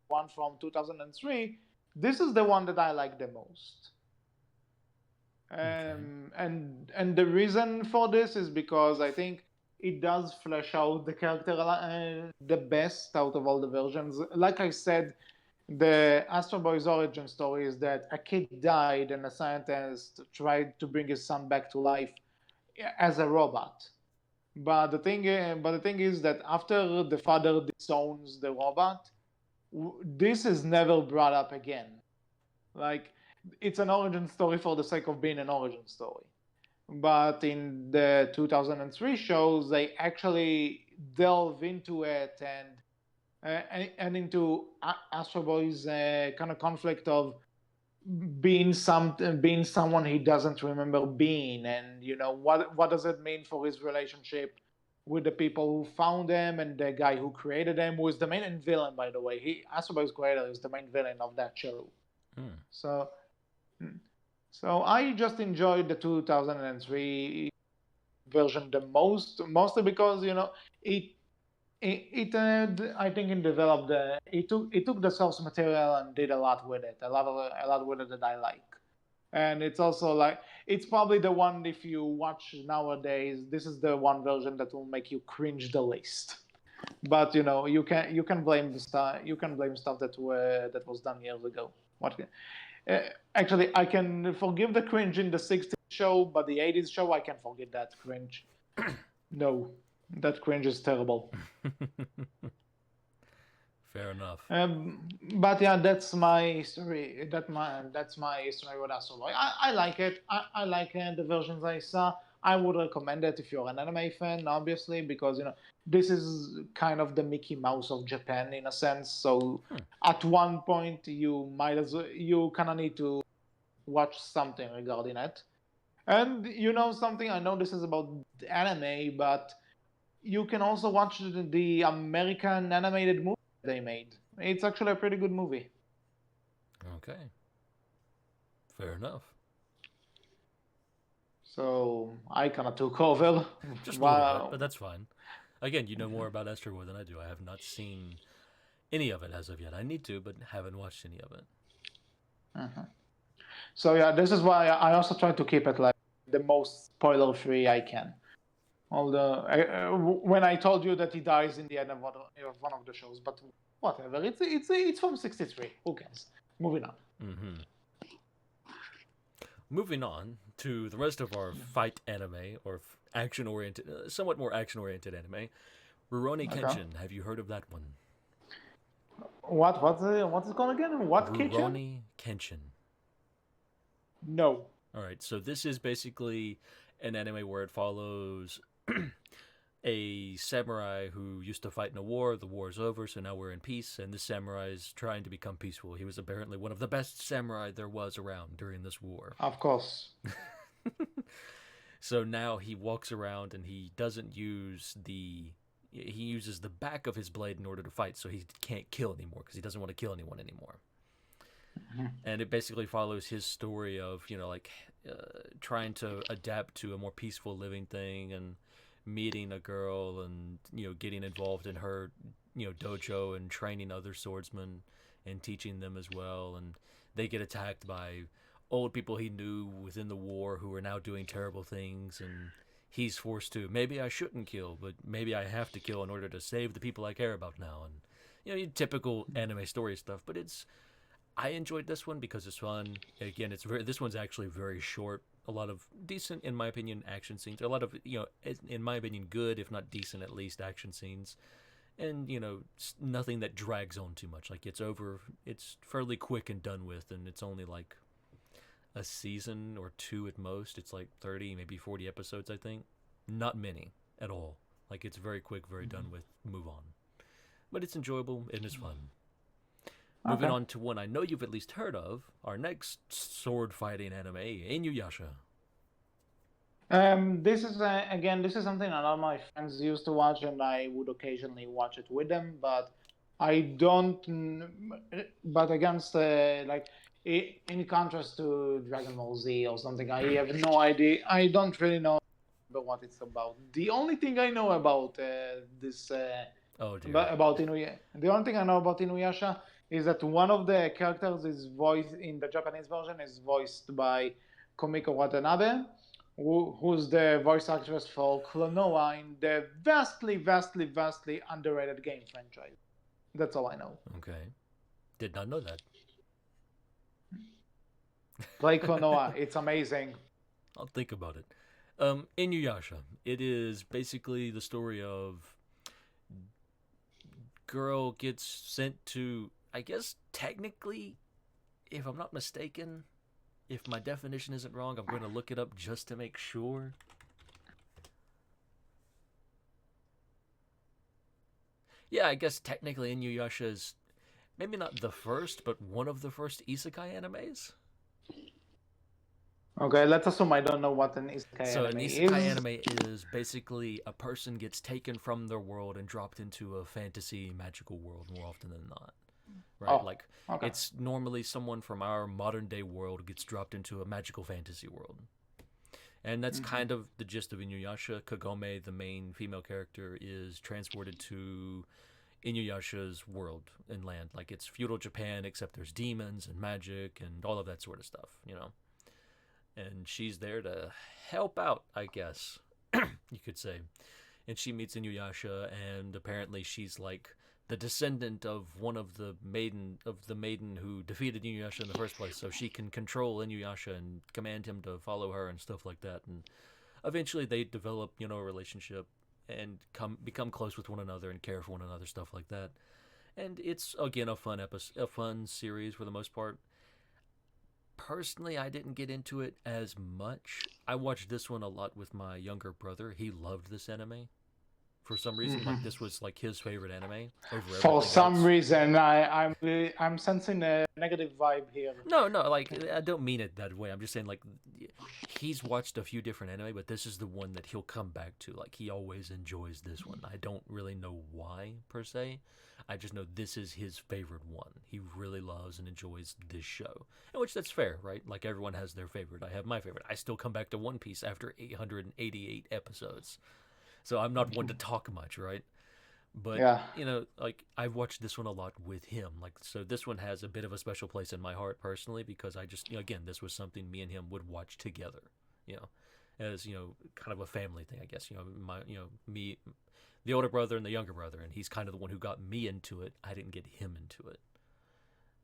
one from 2003. This is the one that I like the most. And the reason for this is because I think it does flesh out the character the best out of all the versions. Like I said, the Astro Boy's origin story is that a kid died and a scientist tried to bring his son back to life as a robot. But the thing is that after the father disowns the robot, this is never brought up again. Like, it's an origin story for the sake of being an origin story. But in the 2003 shows, they actually delve into it and into Astro Boy's kind of conflict of being someone he doesn't remember being, and what does it mean for his relationship with the people who found him and the guy who created him, who is the main villain, by the way. Astro Boy's creator is the main villain of that show. So I just enjoyed the 2003 version the most, mostly because I think it developed it took the source material and did a lot with it, a lot with it that I like. And it's also like, it's probably the one, if you watch nowadays, this is the one version that will make you cringe the least. But you can blame stuff that was done years ago. Actually, I can forgive the cringe in the 60s show, but the 80s show, I can forget that cringe. No, that cringe is terrible. Fair enough. But yeah, that's my history. That's my history with Astro Boy. I like it. I like the versions I saw. I would recommend it if you're an anime fan, obviously, because this is kind of the Mickey Mouse of Japan in a sense. So at one point you kind of need to watch something regarding it. And something, I know this is about anime, but you can also watch the American animated movie they made. It's actually a pretty good movie. Okay. Fair enough. So I kind of took over. Just a little bit, but that's fine. Again, you know more about Astro Boy than I do. I have not seen any of it as of yet. I need to, but haven't watched any of it. So yeah, this is why I also try to keep it like the most spoiler-free I can. Although when I told you that he dies in the end of one of the shows, but whatever, it's from 63. Who cares? Moving on. Moving on to the rest of our fight anime, or action-oriented, somewhat more action-oriented anime, Rurouni Kenshin. Have you heard of that one? What's it called again? What Rurouni Kenshin? No. All right, so this is basically an anime where it follows a samurai who used to fight in a war. The war is over, so now we're in peace, and this samurai is trying to become peaceful. He was apparently one of the best samurai there was around during this war. Of course. So now he walks around and he doesn't use he uses the back of his blade in order to fight, so he can't kill anymore because he doesn't want to kill anyone anymore. And it basically follows his story of, trying to adapt to a more peaceful living thing and meeting a girl and, getting involved in her, dojo and training other swordsmen and teaching them as well. And they get attacked by old people he knew within the war who are now doing terrible things. And he's forced to, maybe I shouldn't kill, but maybe I have to kill in order to save the people I care about now. And, typical anime story stuff, but I enjoyed this one because it's fun. Again, this one's actually very short. A lot of decent, in my opinion, action scenes. A lot of, in my opinion, good, if not decent at least, action scenes. And, nothing that drags on too much. Like, it's fairly quick and done with, and it's only like a season or two at most. It's like 30, maybe 40 episodes, I think. Not many at all. Like, it's very quick, very done with, move on. but it's enjoyable and it's fun. Moving on to one I know you've at least heard of, our next sword fighting anime, Inuyasha. This is again, this is something a lot of my friends used to watch, and I would occasionally watch it with them. But I don't. But against like in contrast to Dragon Ball Z or something, I have no idea. I don't really know about what it's about. The only thing I know about this Oh dear. about Inuyasha, the only thing I know about Inuyasha is that one of the characters is voiced in the Japanese version is voiced by Komiko Watanabe, who's the voice actress for Klonoa in the vastly underrated game franchise. That's all I know. Okay. Did not know that. Play Klonoa, it's amazing. I'll think about it. Inuyasha. It is basically the story of girl gets sent to, I guess technically, if I'm not mistaken, if my definition isn't wrong, I'm going to look it up just to make sure. Yeah, I guess technically Inuyasha is maybe not the first, but one of the first isekai animes. Okay, let's assume I don't know what an isekai So anime an isekai is. anime is basically a person gets taken from their world and dropped into a fantasy magical world more often than not. Right? Oh, Like okay. it's normally someone from our modern day world gets dropped into a magical fantasy world. And that's kind of the gist of Inuyasha. Kagome, the main female character, is transported to Inuyasha's world and land. Like it's feudal Japan, except there's demons and magic and all of that sort of stuff, you know. And she's there to help out, I guess, you could say. And she meets Inuyasha, and apparently she's like the descendant of one of the maiden who defeated Inuyasha in the first place, so she can control Inuyasha and command him to follow her and stuff like that. And eventually they develop, you know, a relationship and become close with one another and care for one another, stuff like that. And it's again a fun series for the most part. Personally, I didn't get into it as much. I watched this one a lot with my younger brother. He loved this anime. For some reason, like this was like his favorite anime over everything For some else. reason, I'm sensing a negative vibe here. No, like I don't mean it that way. I'm just saying like he's watched a few different anime, but this is the one that he'll come back to. Like he always enjoys this one. I don't really know why per se. I just know this is his favorite one. He really loves and enjoys this show. And which that's fair, right? Like everyone has their favorite. I have my favorite. I still come back to One Piece after 888 episodes. So I'm not one to talk much, right? But Yeah. you know, like I've watched this one a lot with him. Like so this one has a bit of a special place in my heart personally because I just, you know, again, this was something me and him would watch together, you know, as, you know, kind of a family thing, I guess. You know, me, the older brother and the younger brother, and he's kind of the one who got me into it. I didn't get him into it.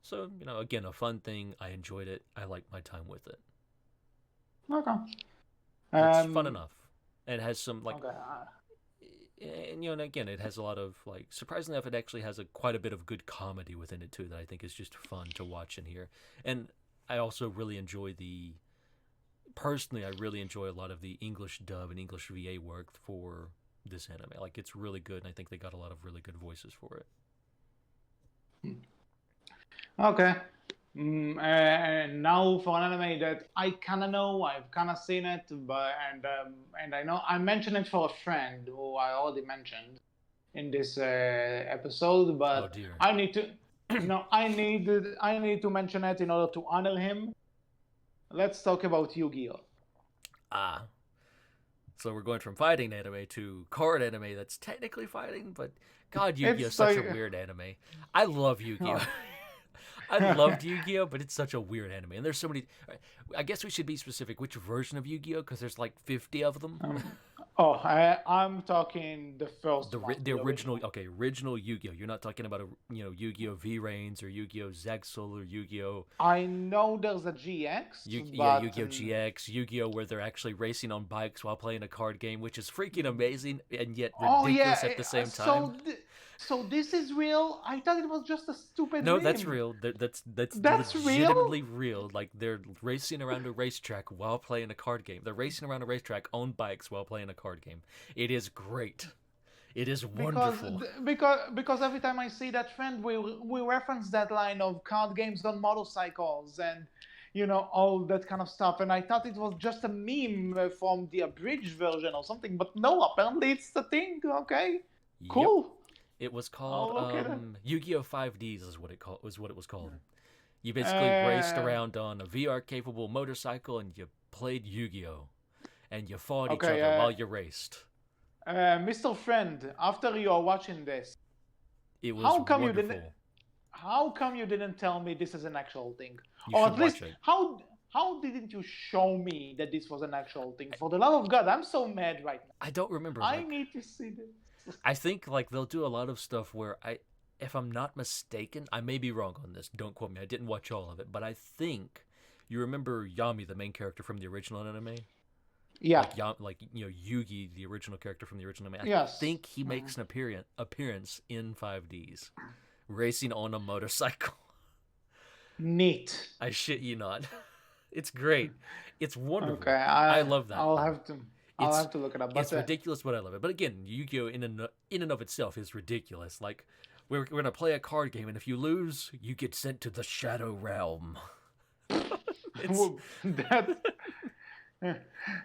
So, you know, again, a fun thing. I enjoyed it. I liked my time with it. Okay. It's fun enough. And it has some like Okay. and you know, and again, it has a lot of like surprisingly enough, it actually has quite a bit of good comedy within it too that I think is just fun to watch and hear. And I also really enjoy personally, I really enjoy a lot of the English dub and English VA work for this anime. Like it's really good, and I think they got a lot of really good voices for it. Okay. And now for an anime that I kind of know, I've kind of seen it, but and I know I mentioned it for a friend who I already mentioned in this episode, but Oh dear. I need to, I need to mention it in order to honor him. Let's talk about Yu-Gi-Oh. Ah. So we're going from fighting anime to card anime that's technically fighting, but God, Yu-Gi-Oh is such a weird anime. I love Yu-Gi-Oh. I loved Yu-Gi-Oh, but it's such a weird anime. And there's so many... I guess we should be specific. Which version of Yu-Gi-Oh? Because there's like 50 of them. I'm talking the first one. The original... Okay, original Yu-Gi-Oh. You're not talking about Yu-Gi-Oh V-Reigns or Yu-Gi-Oh Zexal or Yu-Gi-Oh... I know there's a GX, Yeah, Yu-Gi-Oh GX, Yu-Gi-Oh where they're actually racing on bikes while playing a card game, which is freaking amazing and yet ridiculous at the same time. So this is real? I thought it was just a stupid No, meme. that's real. That's legitimately real? Like they're racing around a racetrack while playing a card game. They're racing around a racetrack on bikes while playing a card game. It is great. It is because wonderful. because every time I see that trend, we reference that line of card games on motorcycles and all that kind of stuff. And I thought it was just a meme from the abridged version or something, but no, apparently it's the thing. Okay, Yep. cool. It was called I'll look at it. Yu-Gi-Oh! 5Ds is what it was called. You basically raced Uh, around on a VR-capable motorcycle and you played Yu-Gi-Oh! And you fought each okay, other while you raced. Mr. Friend, after you are watching this, It was how come you didn't? wonderful. How come you didn't tell me this is an actual thing, You or should at least watch it. how didn't you show me that this was an actual thing? For the love of God, I'm so mad right now. I don't remember. I need to see this. I think they'll do a lot of stuff where if I'm not mistaken, I may be wrong on this. Don't quote me. I didn't watch all of it, but I think you remember Yami, the main character from the original anime. Yeah. Yugi, the original character from the original anime. Yes. I think he makes an appearance in 5Ds, racing on a motorcycle. Neat. I shit you not. It's great. It's wonderful. Okay, I love that. I'll have to look it up. But It's ridiculous, but I love it. But again, Yu-Gi-Oh! In and of itself is ridiculous. Like, we're gonna play a card game, and if you lose, you get sent to the Shadow Realm. that.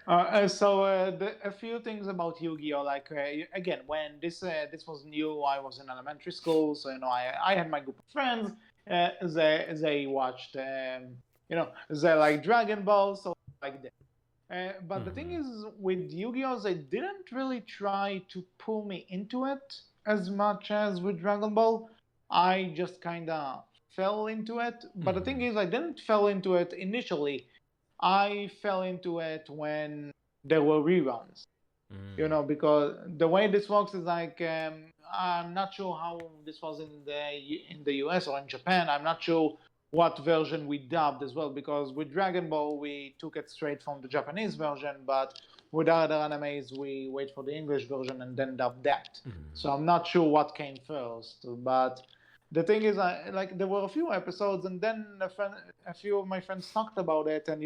A few things about Yu-Gi-Oh! Like again, when this was new, I was in elementary school, so I had my group of friends. They watched they like Dragon Ball, so like that. But the thing is, with Yu-Gi-Oh, they didn't really try to pull me into it as much as with Dragon Ball. I just kind of fell into it. But the thing is, I didn't fall into it initially. I fell into it when there were reruns. Because the way this works is like I'm not sure how this was in the US or in Japan. I'm not sure what version we dubbed as well, because with Dragon Ball we took it straight from the Japanese version, but with other animes we wait for the English version and then dub that. So I'm not sure what came first, but the thing is, there were a few episodes, and then a few of my friends talked about it, and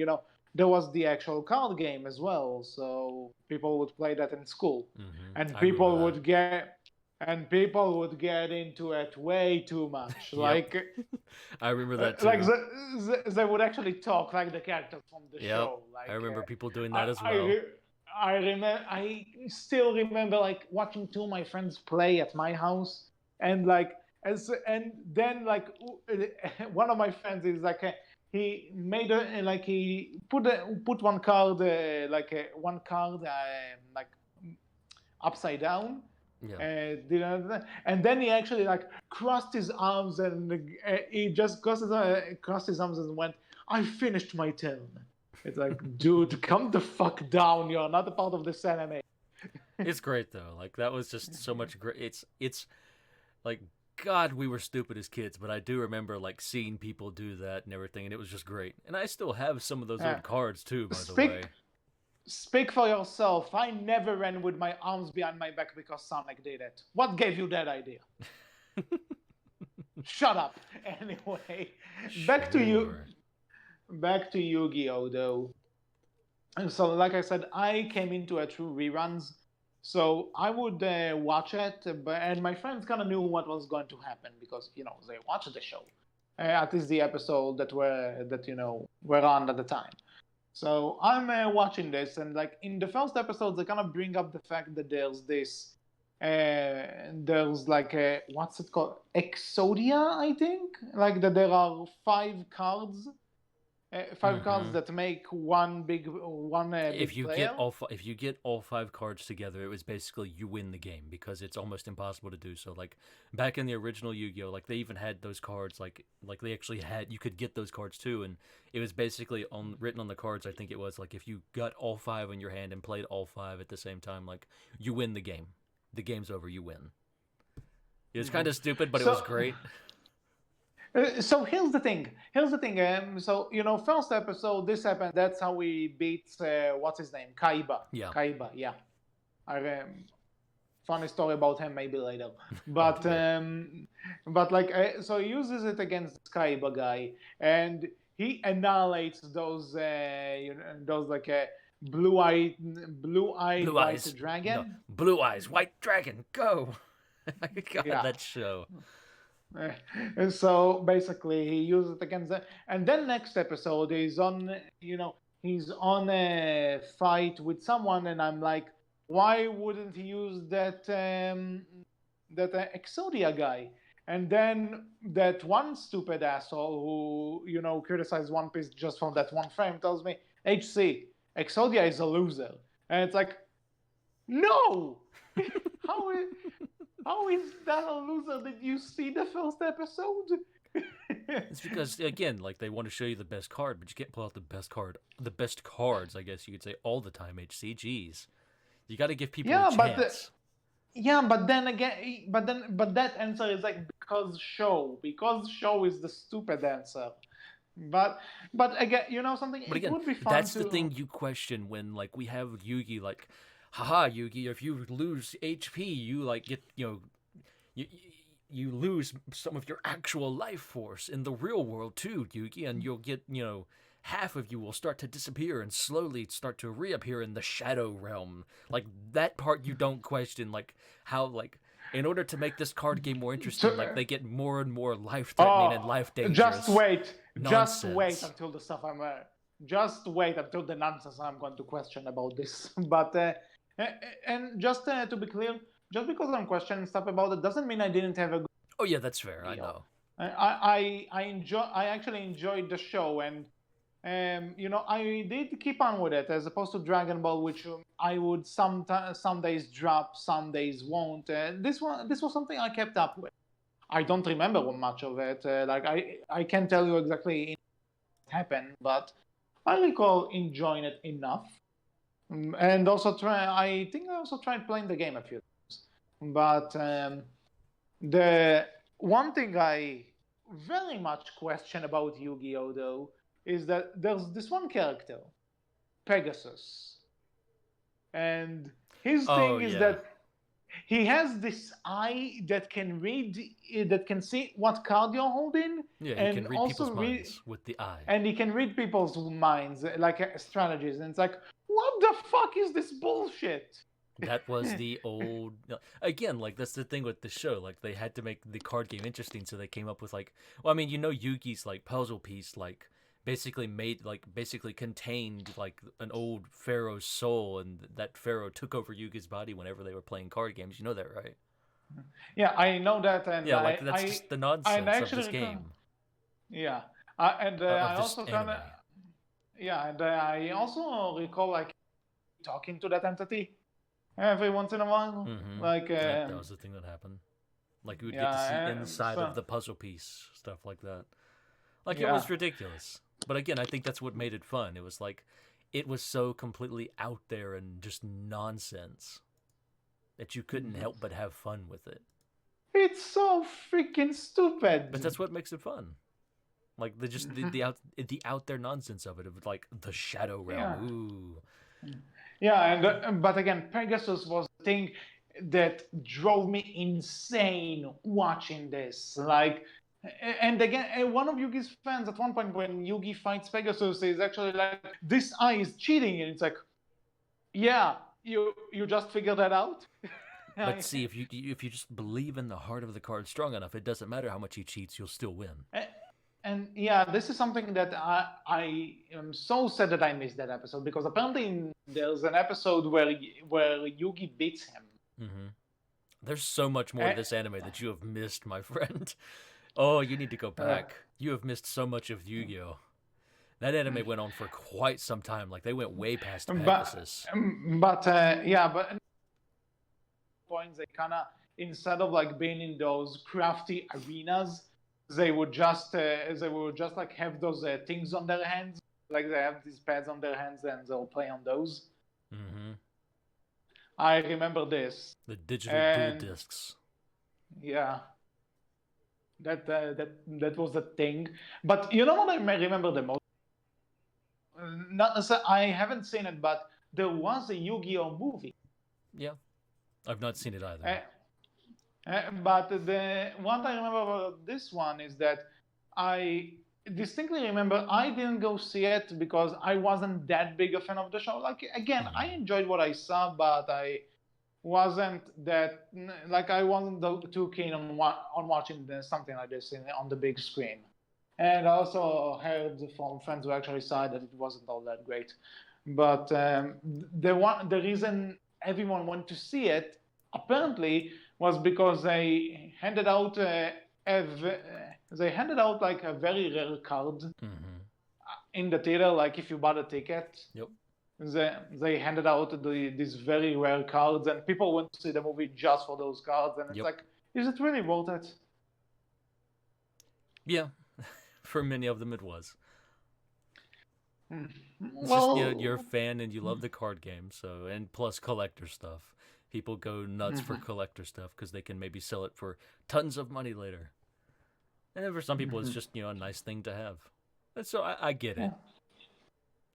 there was the actual card game as well. So people would play that in school, and people would get into it way too much. Like, I remember that too. Like they would actually talk like the characters from the show. Like, I remember people doing that as well. I still remember like watching two of my friends play at my house, and then one of my friends is like he made he put one card upside down. Yeah. And then he actually crossed his arms, and he just crossed his arms and went, "I finished my turn." It's like, dude, calm the fuck down. You're not a part of this anime. It's great though. Like, that was just so much great. It's like, God, we were stupid as kids, but I do remember seeing people do that and everything, and it was just great. And I still have some of those old cards too, by the way. Speak for yourself. I never ran with my arms behind my back because Sonic did it. What gave you that idea? Shut up. Anyway, back to Yu-Gi-Oh! Though. And so, like I said, I came into it through reruns. So I would watch it, and my friends kind of knew what was going to happen because they watched the show, at least the episode that were on at the time. So I'm watching this, and in the first episode, they kind of bring up the fact that there's this, what's it called, Exodia, I think, that there are 5 cards. 5 cards that make one big if you player. get all 5 cards together, it was basically you win the game, because it's almost impossible to do so. Like, back in the original Yu-Gi-Oh, they even had those cards, like they actually had, you could get those cards too, and it was basically written on the cards. I think it was if you got all 5 in your hand and played all 5 at the same time, you win the game. The game's over, you win. It was kind of stupid, but it was great. So here's the thing. First episode, this happened. That's how we beat what's his name, Kaiba. Yeah. Kaiba. Yeah. Funny story about him maybe later. But so he uses it against this Kaiba guy, and he annihilates those blue-eyed Blue white Eyes. No, dragon. Blue Eyes, White Dragon, go! God, Yeah. that show. And so basically, he used it against them. And then next episode, he's on a fight with someone, and I'm like, why wouldn't he use that Exodia guy? And then that one stupid asshole who criticized One Piece just from that one frame tells me, HC, Exodia is a loser. And it's like, no! How is that a loser? Did you see the first episode? It's because, again, like, they want to show you the best card, but you can't pull out the best cards, I guess you could say, all the time, HC. Jeez. You got to give people a chance. But then again, but that answer is like because show is the stupid answer. But again, something. But again, it would be fun that's the thing you question when, like, we have Yugi, like, haha, Yugi, if you lose HP, you, like, get, you lose some of your actual life force in the real world too, Yugi, and you'll get, half of you will start to disappear and slowly start to reappear in the shadow realm. Like, that part you don't question, like, how, like, in order to make this card game more interesting, like, they get more and more life-threatening and life-dangerous. Just wait nonsense. until the stuff just wait until the nonsense I'm going to question about this. But and just to be clear, just because I'm questioning stuff about it doesn't mean I didn't have a good. Oh yeah, that's fair. I know. I actually enjoyed the show, and I did keep on with it as opposed to Dragon Ball, which I would some days drop, some days won't. This was something I kept up with. I don't remember much of it. I can't tell you exactly what happened, but I recall enjoying it enough. And also I think I also tried playing the game a few times. But the one thing I very much question about Yu-Gi-Oh! Though is that there's this one character, Pegasus. And his thing is that he has this eye that can see what card you're holding. Yeah, and he can read also people's minds with the eye. And he can read people's minds, like strategies. And it's like, what the fuck is this bullshit? That was the old... Again, like, that's the thing with the show. Like, they had to make the card game interesting, so they came up with, like... Well, I mean, Yugi's, like, puzzle piece, like, basically contained, like, an old pharaoh's soul, and that pharaoh took over Yugi's body whenever they were playing card games. You know that, right? Yeah, I know that, and yeah, like, that's just the nonsense of this game. Yeah, I also kind of... Yeah, and I also recall, like, talking to that entity every once in a while. Mm-hmm. Like that was the thing that happened. Like, we would get to see inside of the puzzle piece, stuff like that. Like, it was ridiculous. But again, I think that's what made it fun. It was like, it was so completely out there and just nonsense that you couldn't help but have fun with it. It's so freaking stupid. But that's what makes it fun. Like, the out there nonsense of it like the Shadow Realm. Yeah. Ooh. Yeah, but again, Pegasus was the thing that drove me insane watching this. Like, and again, one of Yugi's fans at one point when Yugi fights Pegasus is actually like, this eye is cheating, and it's like, yeah, you just figured that out. But see, if you just believe in the heart of the card strong enough, it doesn't matter how much he cheats, you'll still win. And yeah, this is something that I am so sad that I missed that episode, because apparently there's an episode where Yugi beats him. Mm-hmm. There's so much more of this anime that you have missed, my friend. Oh, you need to go back. You have missed so much of Yu-Gi-Oh! That anime went on for quite some time. Like, they went way past Pegasus. But points, they kind of, instead of like being in those crafty arenas, they would just like have those things on their hands, like they have these pads on their hands and they'll play on those. Mm-hmm. I remember this. The digital dual discs. Yeah, that was the thing. But you know what I remember the most? Not necessarily, I haven't seen it, but there was a Yu-Gi-Oh movie. Yeah, I've not seen it either. But the one I remember about this one is that I distinctly remember I didn't go see it because I wasn't that big a fan of the show. Like again, I enjoyed what I saw, but I wasn't that like I wasn't too keen on watching something like this on the big screen. And I also heard from friends who actually saw that it wasn't all that great. But the reason everyone went to see it apparently was because they handed out like a very rare card in the theater. Like if you bought a ticket, Yep. they handed out these very rare cards, and people went to see the movie just for those cards. And it's Yep. like, is it really worth it? Yeah, for many of them it was. It's Well, just you're a fan and you love the card game, so and plus collector stuff. People go nuts for collector stuff because they can maybe sell it for tons of money later. And then for some people, it's just a nice thing to have. And so I get it.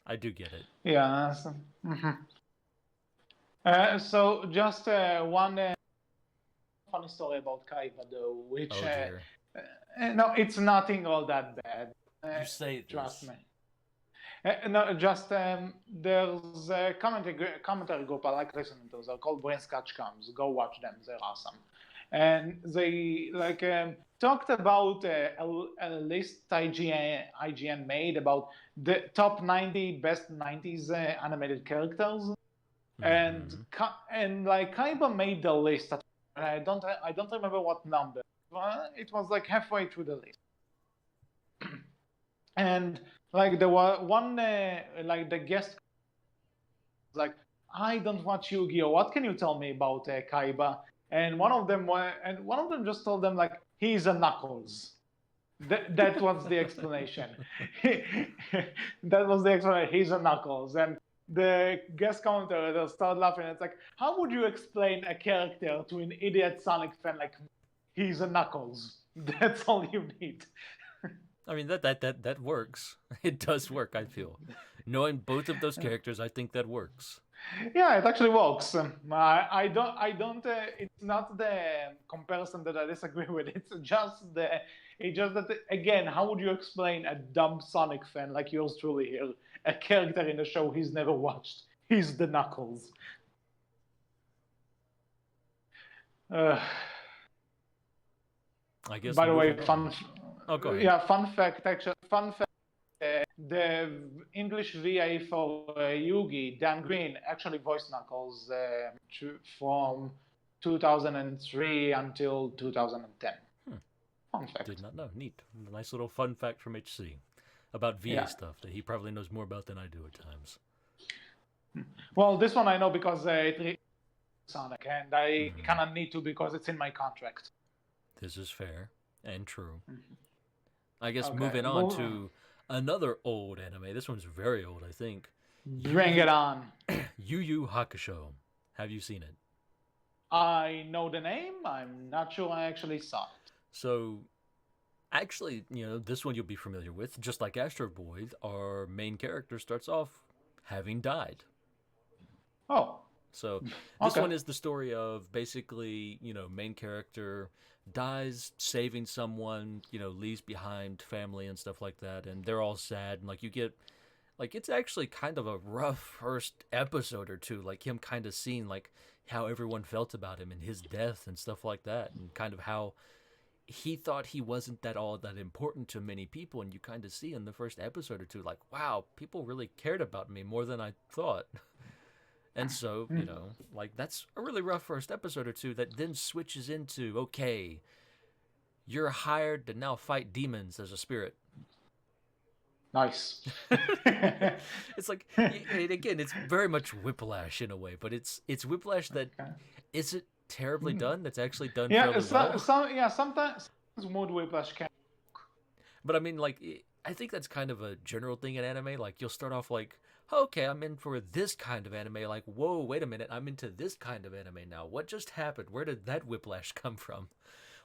I do get it. Yeah. So just one funny story about Kaiba, though, which Oh dear. no, it's nothing all that bad. You say this. Trust me. No, just there's a commentary group I like listening to. They're called Brain Scotch Comes. Go watch them; they're awesome. And they talked about a list IGN made about the top 90 best 90s animated characters, and Kaiba made the list. I don't remember what number. It was like halfway through the list, and there was one the guest like, I don't watch Yu-Gi-Oh! What can you tell me about Kaiba? And one of them just told them like, he's a Knuckles. That was the explanation. That was the explanation. He's a Knuckles. And the guest commentator started laughing. It's like, how would you explain a character to an idiot Sonic fan like, he's a Knuckles? That's all you need. I mean that works. It does work. I feel, knowing both of those characters, I think that works. Yeah, it actually works. I don't. It's not the comparison that I disagree with. It's just that again, how would you explain a dumb Sonic fan like yours truly here, a character in the show he's never watched? He's the Knuckles. I guess. By the way, fun. Oh, go ahead. Yeah, fun fact. Actually, fun fact. The English VA for Yugi, Dan Green, actually voiced Knuckles from 2003 until 2010. Fun fact. Did not know. Neat. Nice little fun fact from HC about VA stuff that he probably knows more about than I do at times. Well, this one I know because it Sonic, and I kind of need to because it's in my contract. This is fair and true. I guess moving on to another old anime. This one's very old, I think. Bring it on. Yu Yu Hakusho. Have you seen it? I know the name. I'm not sure I actually saw it. So, actually, this one you'll be familiar with. Just like Astro Boy, our main character starts off having died. Oh. So, this one is the story of basically, main character dies saving someone, leaves behind family and stuff like that, and they're all sad, and you get it's actually kind of a rough first episode or two, him kind of seeing how everyone felt about him and his death and stuff like that, and kind of how he thought he wasn't all that important to many people, and you kind of see in the first episode or two wow, people really cared about me more than I thought. And so, that's a really rough first episode or two that then switches into, okay, you're hired to now fight demons as a spirit. Nice. It's again, it's very much Whiplash in a way, but it's Whiplash that isn't terribly done. That's actually done fairly well. Sometimes mood Whiplash can. But I mean, I think that's kind of a general thing in anime. You'll start off okay, I'm in for this kind of anime. Whoa, wait a minute, I'm into this kind of anime now. What just happened? Where did that whiplash come from?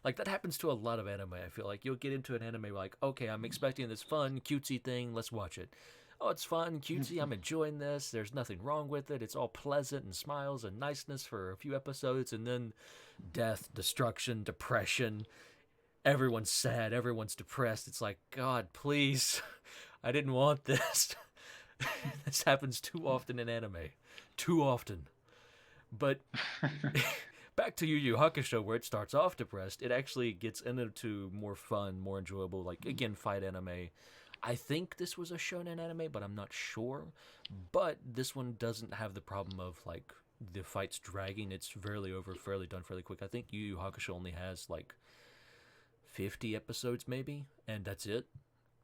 That happens to a lot of anime. I feel you'll get into an anime okay, I'm expecting this fun, cutesy thing. Let's watch it. Oh, it's fun, cutesy. I'm enjoying this. There's nothing wrong with it. It's all pleasant and smiles and niceness for a few episodes, and then death, destruction, depression. everyone's sad, everyone's depressed. It's like, God, please, I didn't want this. This happens too often in anime. Too often. But back to Yu Yu Hakusho, where it starts off depressed, it actually gets into more fun, more enjoyable, like, again, fight anime. I think this was a shonen anime, but I'm not sure. But this one doesn't have the problem of, like, the fights dragging. It's fairly over, fairly done, fairly quick. I think Yu Yu Hakusho only has, like, 50 episodes, maybe, and that's it.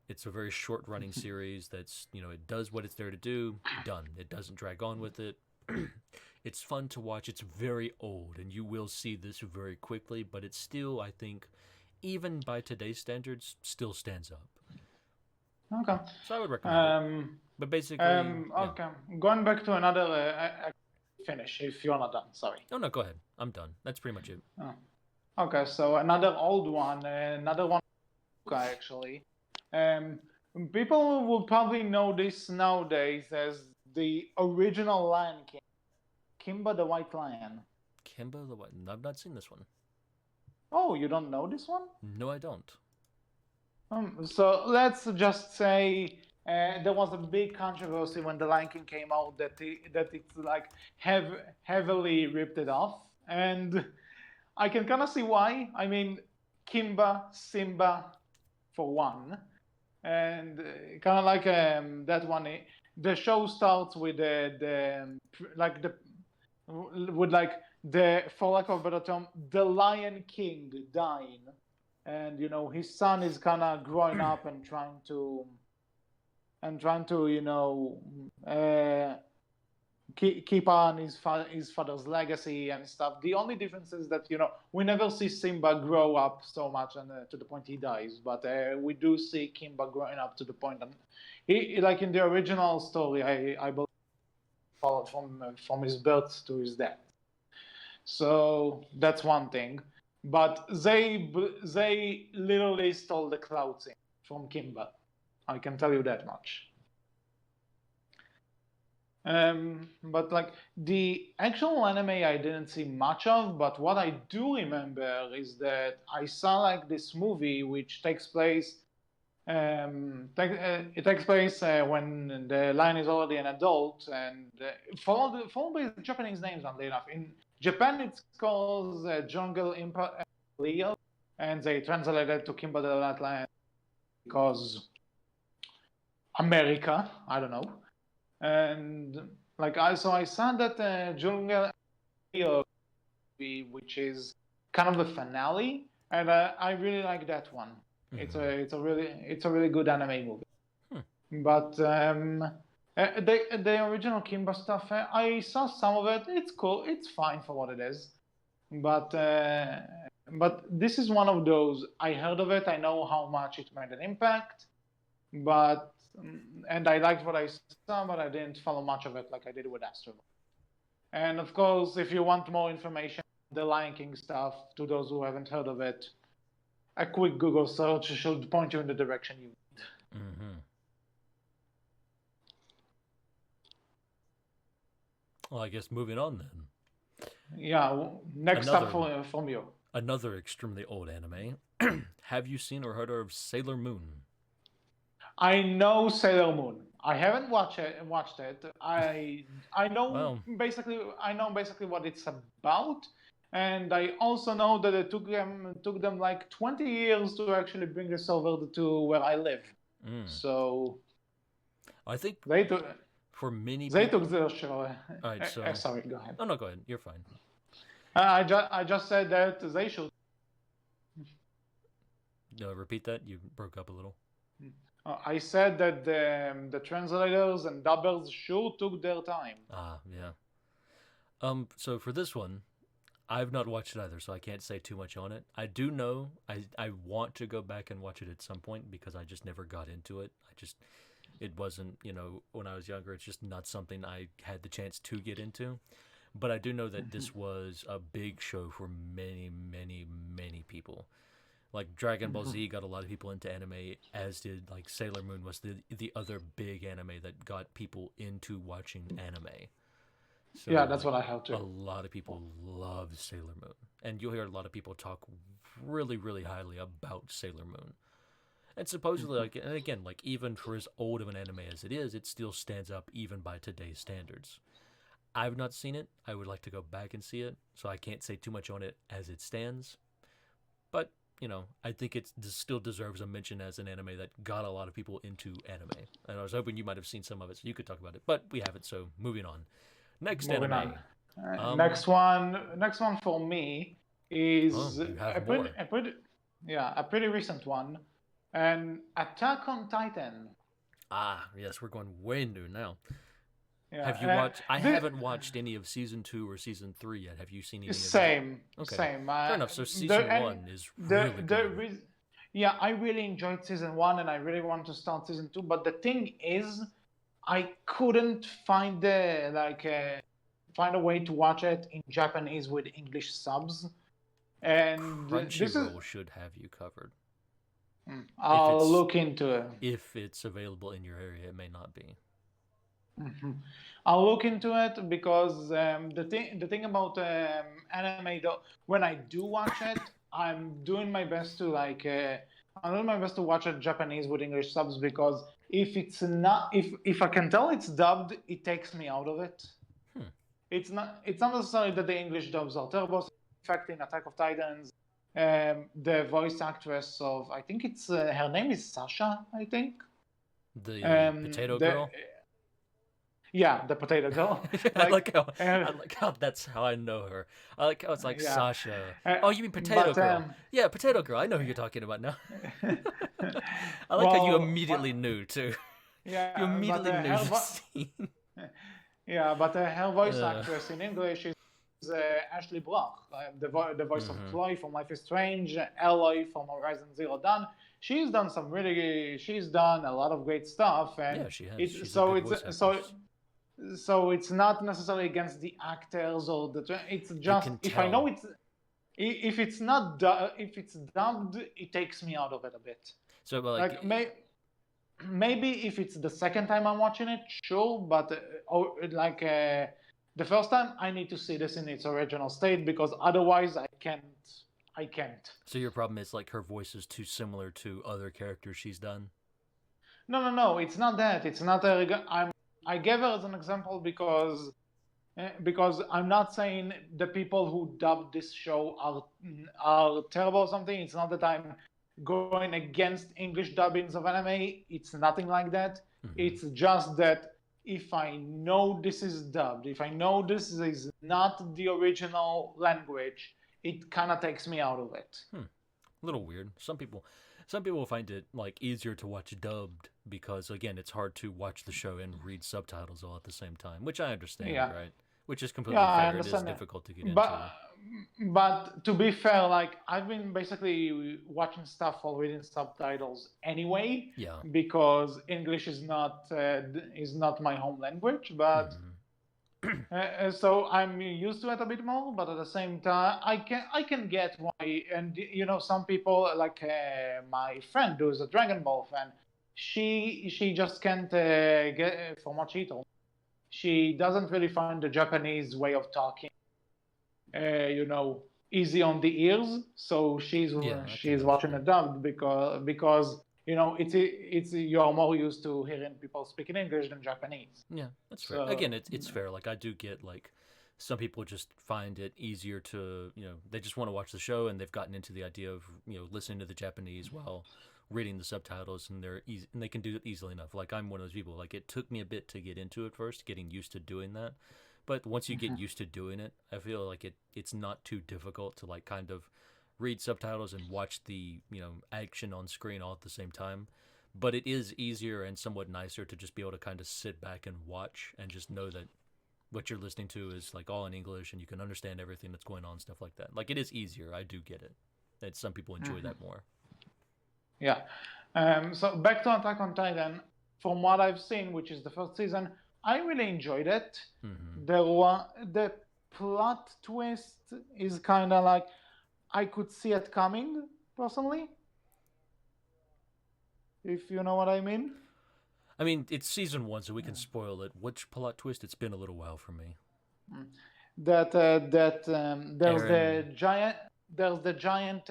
It's a very short-running series that's, it does what it's there to do, done. It doesn't drag on with it. It's fun to watch. It's very old, and you will see this very quickly, but it's still, I think, even by today's standards, still stands up. Okay. So I would recommend it. But basically... Okay. Going back to another... finish, if you're not done, sorry. No, go ahead. I'm done. That's pretty much it. Oh. Okay, so another old one, actually. People will probably know this nowadays as the original Lion King, Kimba the White Lion. Kimba the White... I've not seen this one. Oh, you don't know this one? No, I don't. So let's just say there was a big controversy when the Lion King came out that it's like heavily ripped it off, and I can kind of see why. I mean, Kimba, Simba, for one, and kind of like that one. The show starts with for lack of a better term, the Lion King dying, and his son is kind of growing up and trying to keep on his father's legacy and stuff. The only difference is that we never see Simba grow up so much and to the point he dies, but we do see Kimba growing up to the point, and he like in the original story, I believe, followed from his birth to his death. So that's one thing. But they literally stole the cloud scene from Kimba. I can tell you that much. But like the actual anime I didn't see much of, but what I do remember is that I saw like this movie which takes place it takes place when the lion is already an adult, and followed by Japanese names, oddly enough. In Japan it's called Jungle Leo, and they translated to Kimba the White Lion because America, I don't know. And like I saw that Jungle Leo, which is kind of the finale, and I really like that one. Mm-hmm. It's a really good anime movie. But the original Kimba stuff, I saw some of it. It's cool. It's fine for what it is. But this is one of those. I heard of it. I know how much it made an impact. And I liked what I saw, but I didn't follow much of it like I did with Astro Boy. And of course, if you want more information on the Lion King stuff, to those who haven't heard of it, a quick Google search should point you in the direction you need. Mm-hmm. Well, I guess moving on then. Yeah, next up from you. Another extremely old anime. Have you seen or heard of Sailor Moon? I know Sailor Moon. I haven't watched it. I know basically what it's about, and I also know that it took them like 20 years to actually bring this over to where I live. So I think for many they took their show. All right, so sorry, go ahead. Oh no, go ahead. You're fine. I just said that they should. No, repeat that. You broke up a little. I said that the translators and dubbers sure took their time. Yeah. So for this one, I've not watched it either, so I can't say too much on it. I do know I want to go back and watch it at some point because I just never got into it. It wasn't, when I was younger, it's just not something I had the chance to get into. But I do know that this was a big show for many, many, many people. Like Dragon Ball Z got a lot of people into anime, as did like Sailor Moon was the other big anime that got people into watching anime. So, yeah, that's what I heard too. A lot of people love Sailor Moon, and you'll hear a lot of people talk really, really highly about Sailor Moon. And supposedly, like, and again, like, even for as old of an anime as it is, it still stands up even by today's standards. I've not seen it. I would like to go back and see it, so I can't say too much on it as it stands. But, I think it still deserves a mention as an anime that got a lot of people into anime. And I was hoping you might have seen some of it, so you could talk about it. But we haven't, so moving on. Next Moving anime. on. Next one for me is you have more. a pretty recent one, and Attack on Titan. Ah, yes, we're going way new now. Yeah. Have you watched? I haven't watched any of season 2 or season 3 yet. Have you seen any of Same. that? Okay. Same. Fair enough. So season 1 is really good. Yeah, I really enjoyed season 1, and I really want to start season 2. But the thing is, I couldn't find find a way to watch it in Japanese with English subs. And Crunchyroll should have you covered. I'll look into it. If it's available in your area, it may not be. Mm-hmm. I'll look into it because the thing about anime, though, when I do watch it, I'm doing my best to watch it Japanese with English subs, because if it's not, if I can tell it's dubbed, it takes me out of it. It's not necessarily that the English dubs are terrible. In fact, in Attack of Titans, the voice actress of, I think it's her name is Sasha, I think. The potato girl. Yeah, the potato girl. I like how that's how I know her. I like how it's like Sasha. Oh, you mean Potato Girl? Yeah, Potato Girl. I know who you're talking about now. I like how you immediately knew too. Yeah, you immediately knew the scene. Yeah, but her voice actress in English is Ashley Bloch, the voice of Chloe from Life is Strange, Eloy from Horizon Zero Dawn. She's done a lot of great stuff, and yeah, she has. So it's not necessarily against the actors or it's just if I know if it's dubbed, it takes me out of it a bit. So maybe if it's the second time I'm watching it, sure, but the first time I need to see this in its original state, because otherwise I can't. So your problem is like her voice is too similar to other characters she's done? No, it's not that. It's not I gave her as an example because I'm not saying the people who dubbed this show are terrible or something. It's not that I'm going against English dubbings of anime. It's nothing like that. It's just that if I know this is dubbed, if I know this is not the original language, it kind of takes me out of it. A little weird. Some people find it like easier to watch dubbed because, again, it's hard to watch the show and read subtitles all at the same time, which I understand, right? Which is completely fair. It is difficult to get into. But to be fair, like I've been basically watching stuff while reading subtitles anyway, because English is not my home language, but. So I'm used to it a bit more, but at the same time, I can get why. And some people like my friend who's a Dragon Ball fan, she just can't get, from what she told me, she doesn't really find the Japanese way of talking, easy on the ears. So she's watching it dubbed because. It's you're more used to hearing people speaking English than Japanese. Yeah, that's fair. Again, it's fair. Like I do get like some people just find it easier to they just want to watch the show and they've gotten into the idea of listening to the Japanese while reading the subtitles, and and they can do it easily enough. Like I'm one of those people. Like it took me a bit to get into it first, getting used to doing that. But once you get used to doing it, I feel like it's not too difficult to like kind of read subtitles and watch the action on screen all at the same time. But it is easier and somewhat nicer to just be able to kind of sit back and watch and just know that what you're listening to is like all in English and you can understand everything that's going on, stuff like that. Like it is easier. I do get it. That some people enjoy that more. Yeah. So back to Attack on Titan. From what I've seen, which is the first season, I really enjoyed it. The plot twist is kind of like, I could see it coming, personally. If you know what I mean. I mean, it's season 1, so we can spoil it. Which plot twist? It's been a little while for me. There's the giant. there's the giant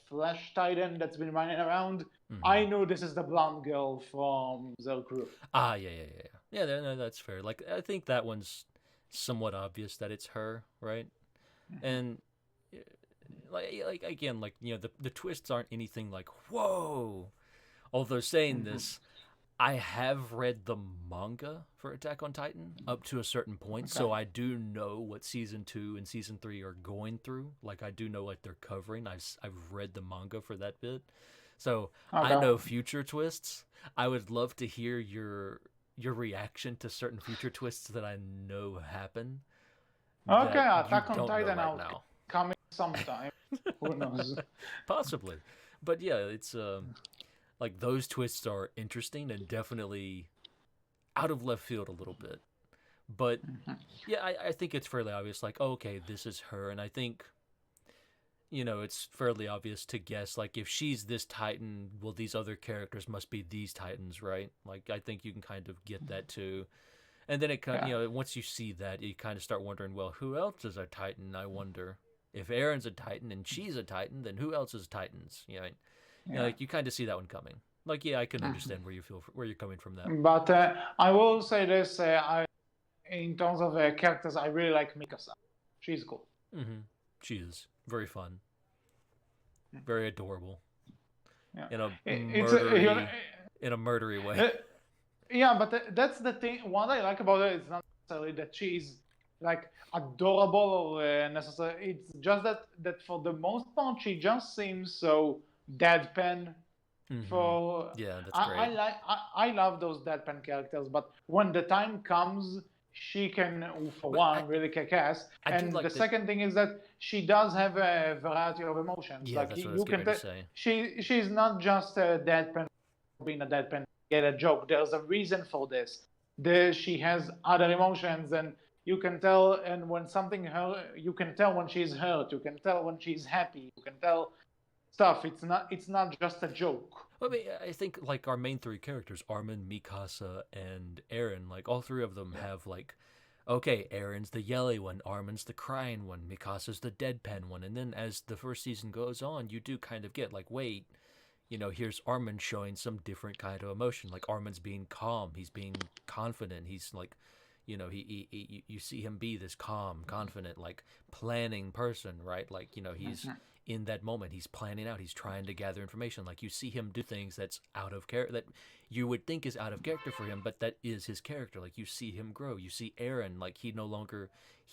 flesh titan that's been running around. Mm-hmm. I know this is the blonde girl from their crew. Ah, yeah. No, that's fair. Like, I think that one's somewhat obvious that it's her, right? And like again, like the twists aren't anything like whoa. Although saying this, I have read the manga for Attack on Titan up to a certain point, so I do know what season 2 and season 3 are going through. Like, I do know what they're covering. I've read the manga for that bit, so I know future twists. I would love to hear your reaction to certain future twists that I know happen. Okay, Attack on don't Titan know right now. coming sometime. Who knows? Possibly, but yeah, it's like those twists are interesting and definitely out of left field a little bit. But yeah, I think it's fairly obvious. Like, oh, okay, this is her, and I think it's fairly obvious to guess. Like, if she's this Titan, well, these other characters must be these Titans, right? Like, I think you can kind of get that too. And then it kind of, once you see that, you kind of start wondering, well, who else is a Titan? I wonder if Aaron's a Titan and she's a Titan, then who else is Titans? Like you kind of see that one coming. Like, yeah, I can understand where you're coming from that. But I will say this: in terms of characters, I really like Mikasa. She's cool. Mm-hmm. She is very fun, very adorable, in a murdery way. Yeah, but that's the thing. What I like about her is not necessarily that she's like adorable or necessarily. It's just that for the most part, she just seems so deadpan. That's great. I love those deadpan characters, but when the time comes, she can, for one, really kick ass. And the second thing is that she does have a variety of emotions. Yeah, that's what I was going to say. She's not just a deadpan being a deadpan. Get a joke. There's a reason for this. She has other emotions, and you can tell. And when something hurt, you can tell when she's hurt. You can tell when she's happy. You can tell stuff. It's not just a joke. Well, I mean, I think like our main 3 characters, Armin, Mikasa, and Eren, like all 3 of them have like, okay, Eren's the yelly one, Armin's the crying one, Mikasa's the deadpan one, and then as the first season goes on, you do kind of get like, wait, here's Armin showing some different kind of emotion. Like Armin's being calm, he's being confident, he's like, you see him be this calm, confident, like planning person, right? Like, he's in that moment, he's planning out, he's trying to gather information. Like you see him do things that's out of character, that you would think is out of character for him, but that is his character. Like you see him grow. You see Eren, like he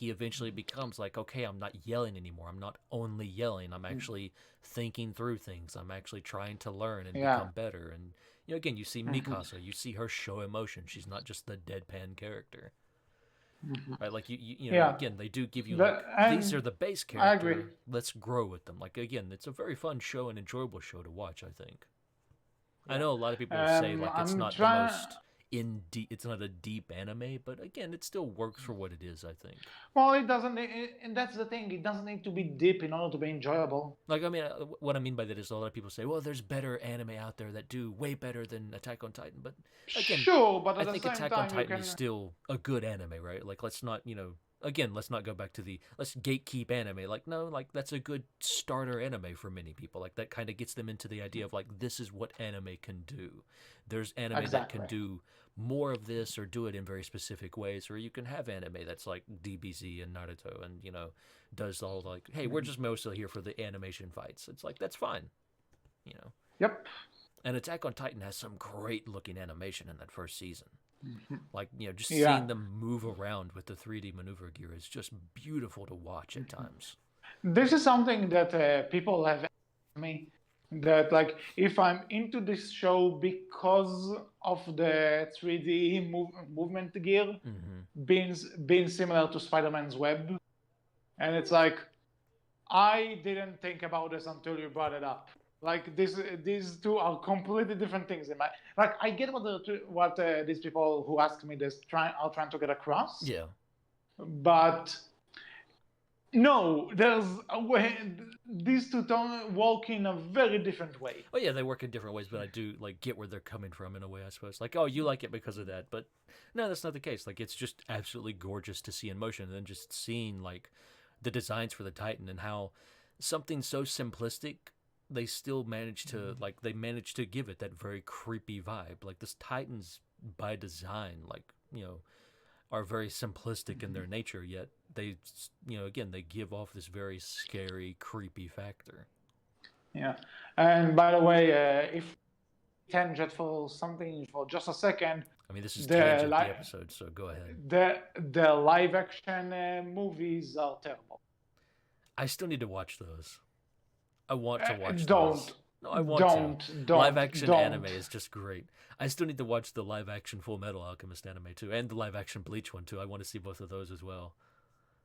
eventually becomes like, okay, I'm not yelling anymore. I'm not only yelling. I'm actually thinking through things. I'm actually trying to learn and become better. And again, you see Mikasa, you see her show emotion. She's not just the deadpan character. Right, like again, they do give you these are the base characters. I agree. Let's grow with them. Like again, it's a very fun show and enjoyable show to watch. I think. I know a lot of people say like it's not the most it's not a deep anime, but again, it still works for what it is. I think. Well, it doesn't, and that's the thing. It doesn't need to be deep in order to be enjoyable. Like I mean, what I mean by that is a lot of people say, "Well, there's better anime out there that do way better than Attack on Titan." But again, sure, but I think Attack on Titan is still a good anime, right? Like let's not, again, let's not go back to let's gatekeep anime. Like no, like that's a good starter anime for many people. Like that kind of gets them into the idea of like this is what anime can do. There's anime that can do more of this or do it in very specific ways, or you can have anime that's like DBZ and Naruto and does all like, hey, we're just mostly here for the animation fights. It's like that's fine, Yep. And Attack on Titan has some great looking animation in that first season. Like just seeing them move around with the 3D maneuver gear is just beautiful to watch at times. This is something that people have asked me, that like if I'm into this show because of the 3D movement gear being similar to Spider-Man's web, and it's like I didn't think about this until you brought it up. Like these two are completely different things in my. Like I get what these people who ask me this are trying to get across. Yeah. But no, there's a way. These two walk in a very different way. Oh yeah, they work in different ways, but I do like get where they're coming from in a way, I suppose. Like, oh, you like it because of that, but no, that's not the case. Like, it's just absolutely gorgeous to see in motion, and then just seeing like the designs for the Titan and how something so simplistic, they still manage to give it that very creepy vibe. Like this Titans by design, are very simplistic in their nature, yet they, again, they give off this very scary, creepy factor. Yeah. And by the way, if tangent for something for just a second. I mean, this is tangent the episode, so go ahead. The live action movies are terrible. I still need to watch those. I want to watch don't. those. No, I want to. Live action anime is just great. I still need to watch the live action Full Metal Alchemist anime too, and the live action Bleach one too. I want to see both of those as well.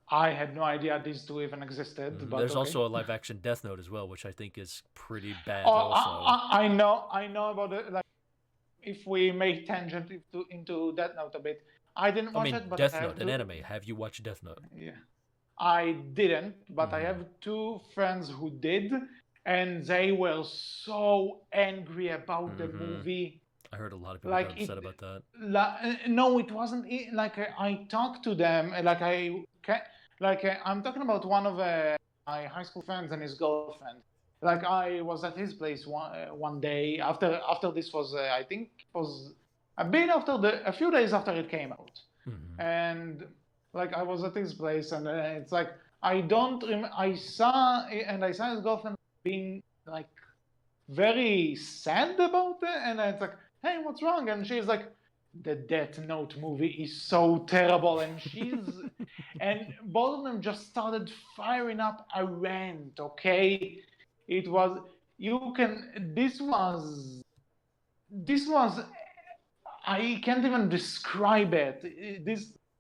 I had no idea these two even existed. But there's also a live action Death Note as well, which I think is pretty bad. Also, I know about it. Like, if we make tangent into Death Note a bit, I didn't watch it. But Death Note, an anime. Have you watched Death Note? Yeah, I didn't, but I have two friends who did, and they were so angry about the movie. I heard a lot of people got upset about that. No, it wasn't. Like I talked to them. I'm talking about one of my high school friends and his girlfriend. Like I was at his place one day after this was I think it was a few days after it came out, and like I was at his place and it's like I saw his girlfriend being like very sad about it, and it's like, hey, what's wrong? And she's like, the Death Note movie is so terrible, and and both of them just started firing up a rant. Okay, this was I can't even describe it.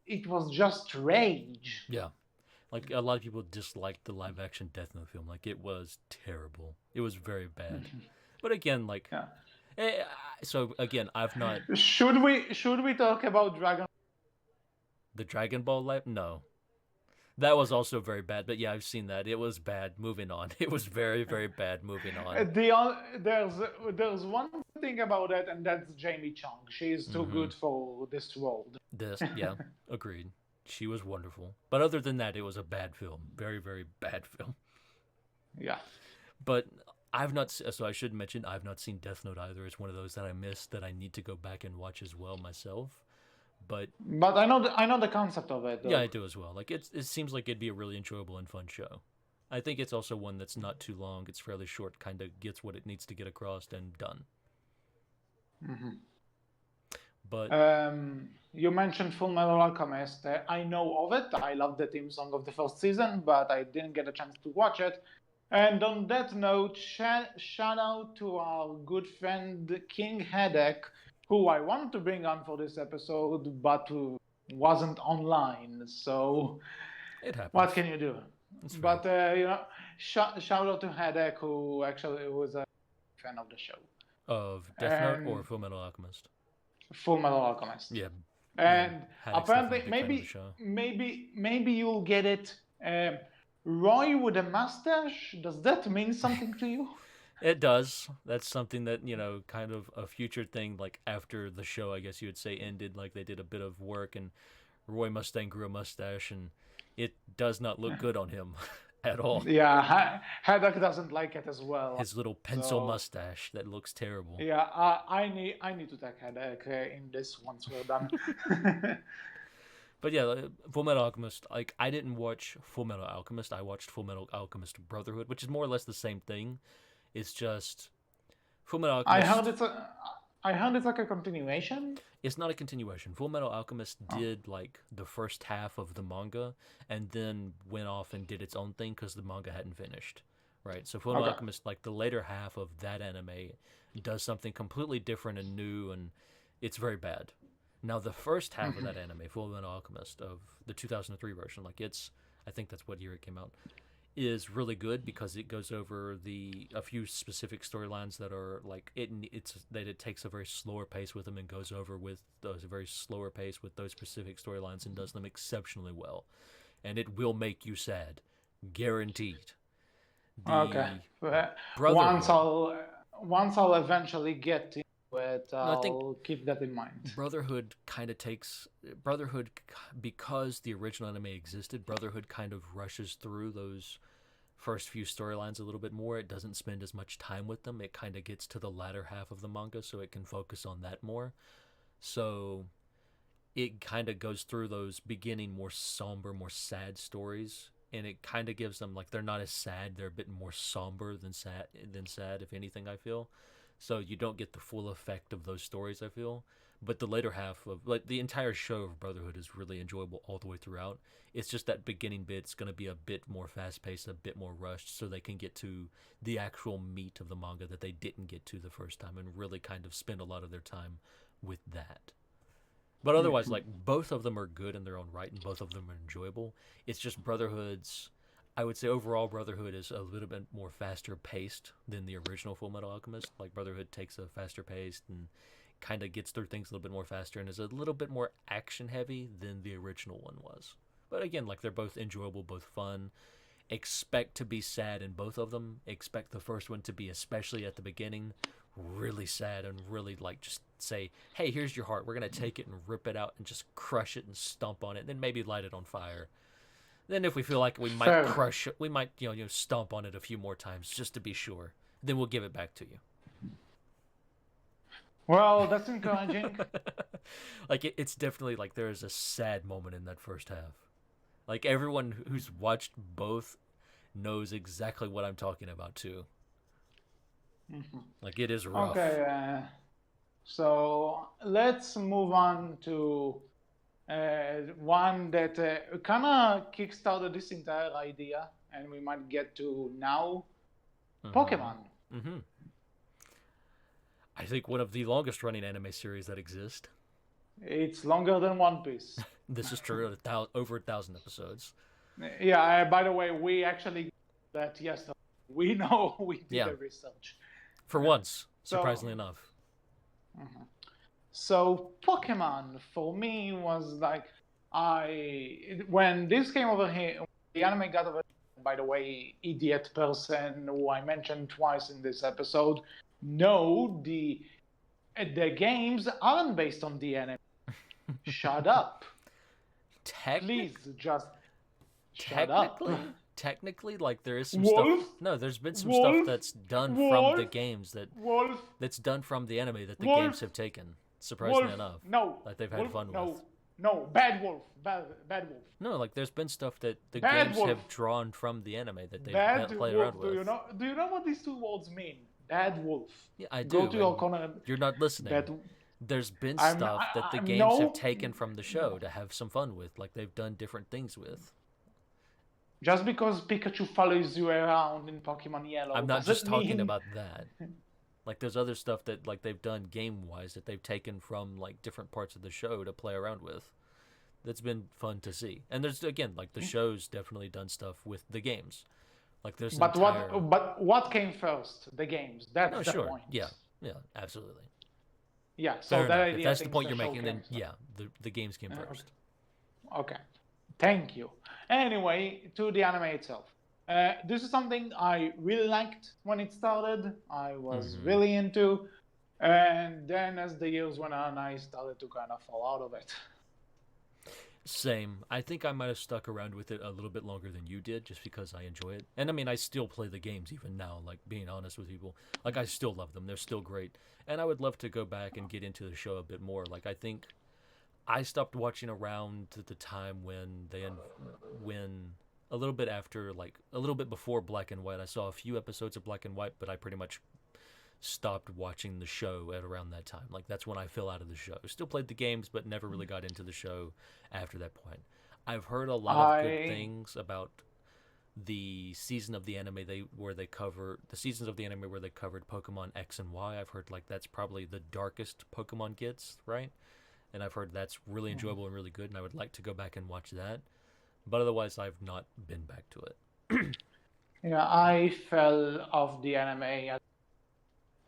It was just rage. Yeah, like a lot of people disliked the live action Death Note film. Like it was terrible. It was very bad. But again, like. Yeah. So again, I've not. Should we talk about the Dragon Ball live? No, that was also very bad. But yeah, I've seen that. It was bad. Moving on. It was very, very bad. Moving on. There's one thing about it, and that's Jamie Chung. She's too good for this world. Yeah, agreed. She was wonderful. But other than that, it was a bad film. Very, very bad film. Yeah. But. So I should mention, I've not seen Death Note either. It's one of those that I missed that I need to go back and watch as well myself. But I know the concept of it, though. Yeah, I do as well. Like it seems like it'd be a really enjoyable and fun show. I think it's also one that's not too long. It's fairly short, kind of gets what it needs to get across and done. But you mentioned Full Metal Alchemist. I know of it. I love the theme song of the first season, but I didn't get a chance to watch it. And on that note, shout out to our good friend King Headache, who I wanted to bring on for this episode, but who wasn't online. So, it happens. What can you do? But shout out to Headache, who actually was a fan of the show. Of Death Note or Full Metal Alchemist? Full Metal Alchemist. Yeah. And apparently, maybe you'll get it. Roy with a mustache, does that mean something to you? It does. That's something that, kind of a future thing, like after the show, I guess you would say, ended, like they did a bit of work and Roy Mustang grew a mustache and it does not look good on him at all. Yeah, Haddock doesn't like it as well. His little pencil mustache, that looks terrible. Yeah, I need to take Haddock in this once we're done. But yeah, Full Metal Alchemist, like, I didn't watch Full Metal Alchemist. I watched Full Metal Alchemist Brotherhood, which is more or less the same thing. It's just Full Metal Alchemist. I heard it's like a continuation. It's not a continuation. Full Metal Alchemist did like the first half of the manga and then went off and did its own thing because the manga hadn't finished. Right? So Full Metal Alchemist, like the later half of that anime, does something completely different and new, and it's very bad. Now, the first half of that anime, Full Metal Alchemist, of the 2003 version, like I think that's what year it came out, is really good because it goes over a few specific storylines that are like, it takes a very slower pace with them and goes over with those very slower pace with those specific storylines and does them exceptionally well. And it will make you sad. Guaranteed. Okay. Once I'll eventually get to but I'll keep that in mind. Brotherhood, because the original anime existed, Brotherhood kind of rushes through those first few storylines a little bit more. It doesn't spend as much time with them. It kind of gets to the latter half of the manga, so it can focus on that more. So it kind of goes through those beginning more somber, more sad stories, and it kind of gives them like they're not as sad. They're a bit more somber than sad, if anything. I feel so you don't get the full effect of those stories. I feel, but the later half of like the entire show of Brotherhood is really enjoyable all the way throughout. It's just that beginning bit's going to be a bit more fast paced, a bit more rushed, so they can get to the actual meat of the manga that they didn't get to the first time, and really kind of spend a lot of their time with that. But otherwise, like, both of them are good in their own right, and both of them are enjoyable. It's just Brotherhood's, I would say overall Brotherhood is a little bit more faster paced than the original Full Metal Alchemist. Like, Brotherhood takes a faster pace and kind of gets through things a little bit more faster and is a little bit more action heavy than the original one was. But again, like, they're both enjoyable, both fun. Expect to be sad in both of them. Expect the first one to be, especially at the beginning, really sad and really like just say, hey, here's your heart, we're gonna take it and rip it out and just crush it and stomp on it, and then maybe light it on fire. Then if we feel like we might crush it, we might stomp on it a few more times just to be sure, then we'll give it back to you. Well, that's encouraging. Like it's definitely like there is a sad moment in that first half. Like everyone who's watched both knows exactly what I'm talking about too. Like it is rough. Okay, so let's move on to one that kind of kickstarted this entire idea, and we might get to now. Pokemon. I think one of the longest running anime series that exist. It's longer than One Piece. This is true. Over 1,000 episodes. Yeah. By the way, we actually that yesterday. We know we did the research. For once, surprisingly enough. So Pokemon for me was like when this came over here, the anime got over. By the way, idiot person who I mentioned twice in this episode. No, the games aren't based on the anime. Shut up. Please just shut up. Technically, like there is some stuff. No, there's been some stuff that's done from the games that's done from the anime that the games have taken. Surprisingly enough, like they've had fun with. No, Bad Wolf. No, like there's been stuff that the games have drawn from the anime that they've played around with. Do you know what these two words mean? Bad Wolf. Yeah, I do. Go to your corner. You're not listening. There's been stuff that the games have taken from the show to have some fun with, like they've done different things with. Just because Pikachu follows you around in Pokemon Yellow, I'm not just talking about that. Like there's other stuff that like they've done game-wise that they've taken from like different parts of the show to play around with. That's been fun to see. And there's again like the show's definitely done stuff with the games. Like there's but what came first? The games. That's the point. Yeah, absolutely. Yeah, so if that's the point you're making, then the games came first. Okay, thank you. Anyway, to the anime itself. This is something I really liked when it started. I was really into. And then as the years went on, I started to kind of fall out of it. Same. I think I might have stuck around with it a little bit longer than you did just because I enjoy it. And I mean, I still play the games even now, like being honest with people. Like I still love them. They're still great. And I would love to go back and get into the show a bit more. Like I think I stopped watching around at the time when a little bit after, like a little bit before Black and White. I saw a few episodes of Black and White, but I pretty much stopped watching the show at around that time. Like that's when I fell out of the show. Still played the games, but never really got into the show after that point. I've heard a lot of good things about the season of the anime where they covered Pokemon X and Y. I've heard like that's probably the darkest Pokemon gets, right? And I've heard that's really enjoyable and really good, and I would like to go back and watch that. But otherwise, I've not been back to it. Yeah, I fell off the anime at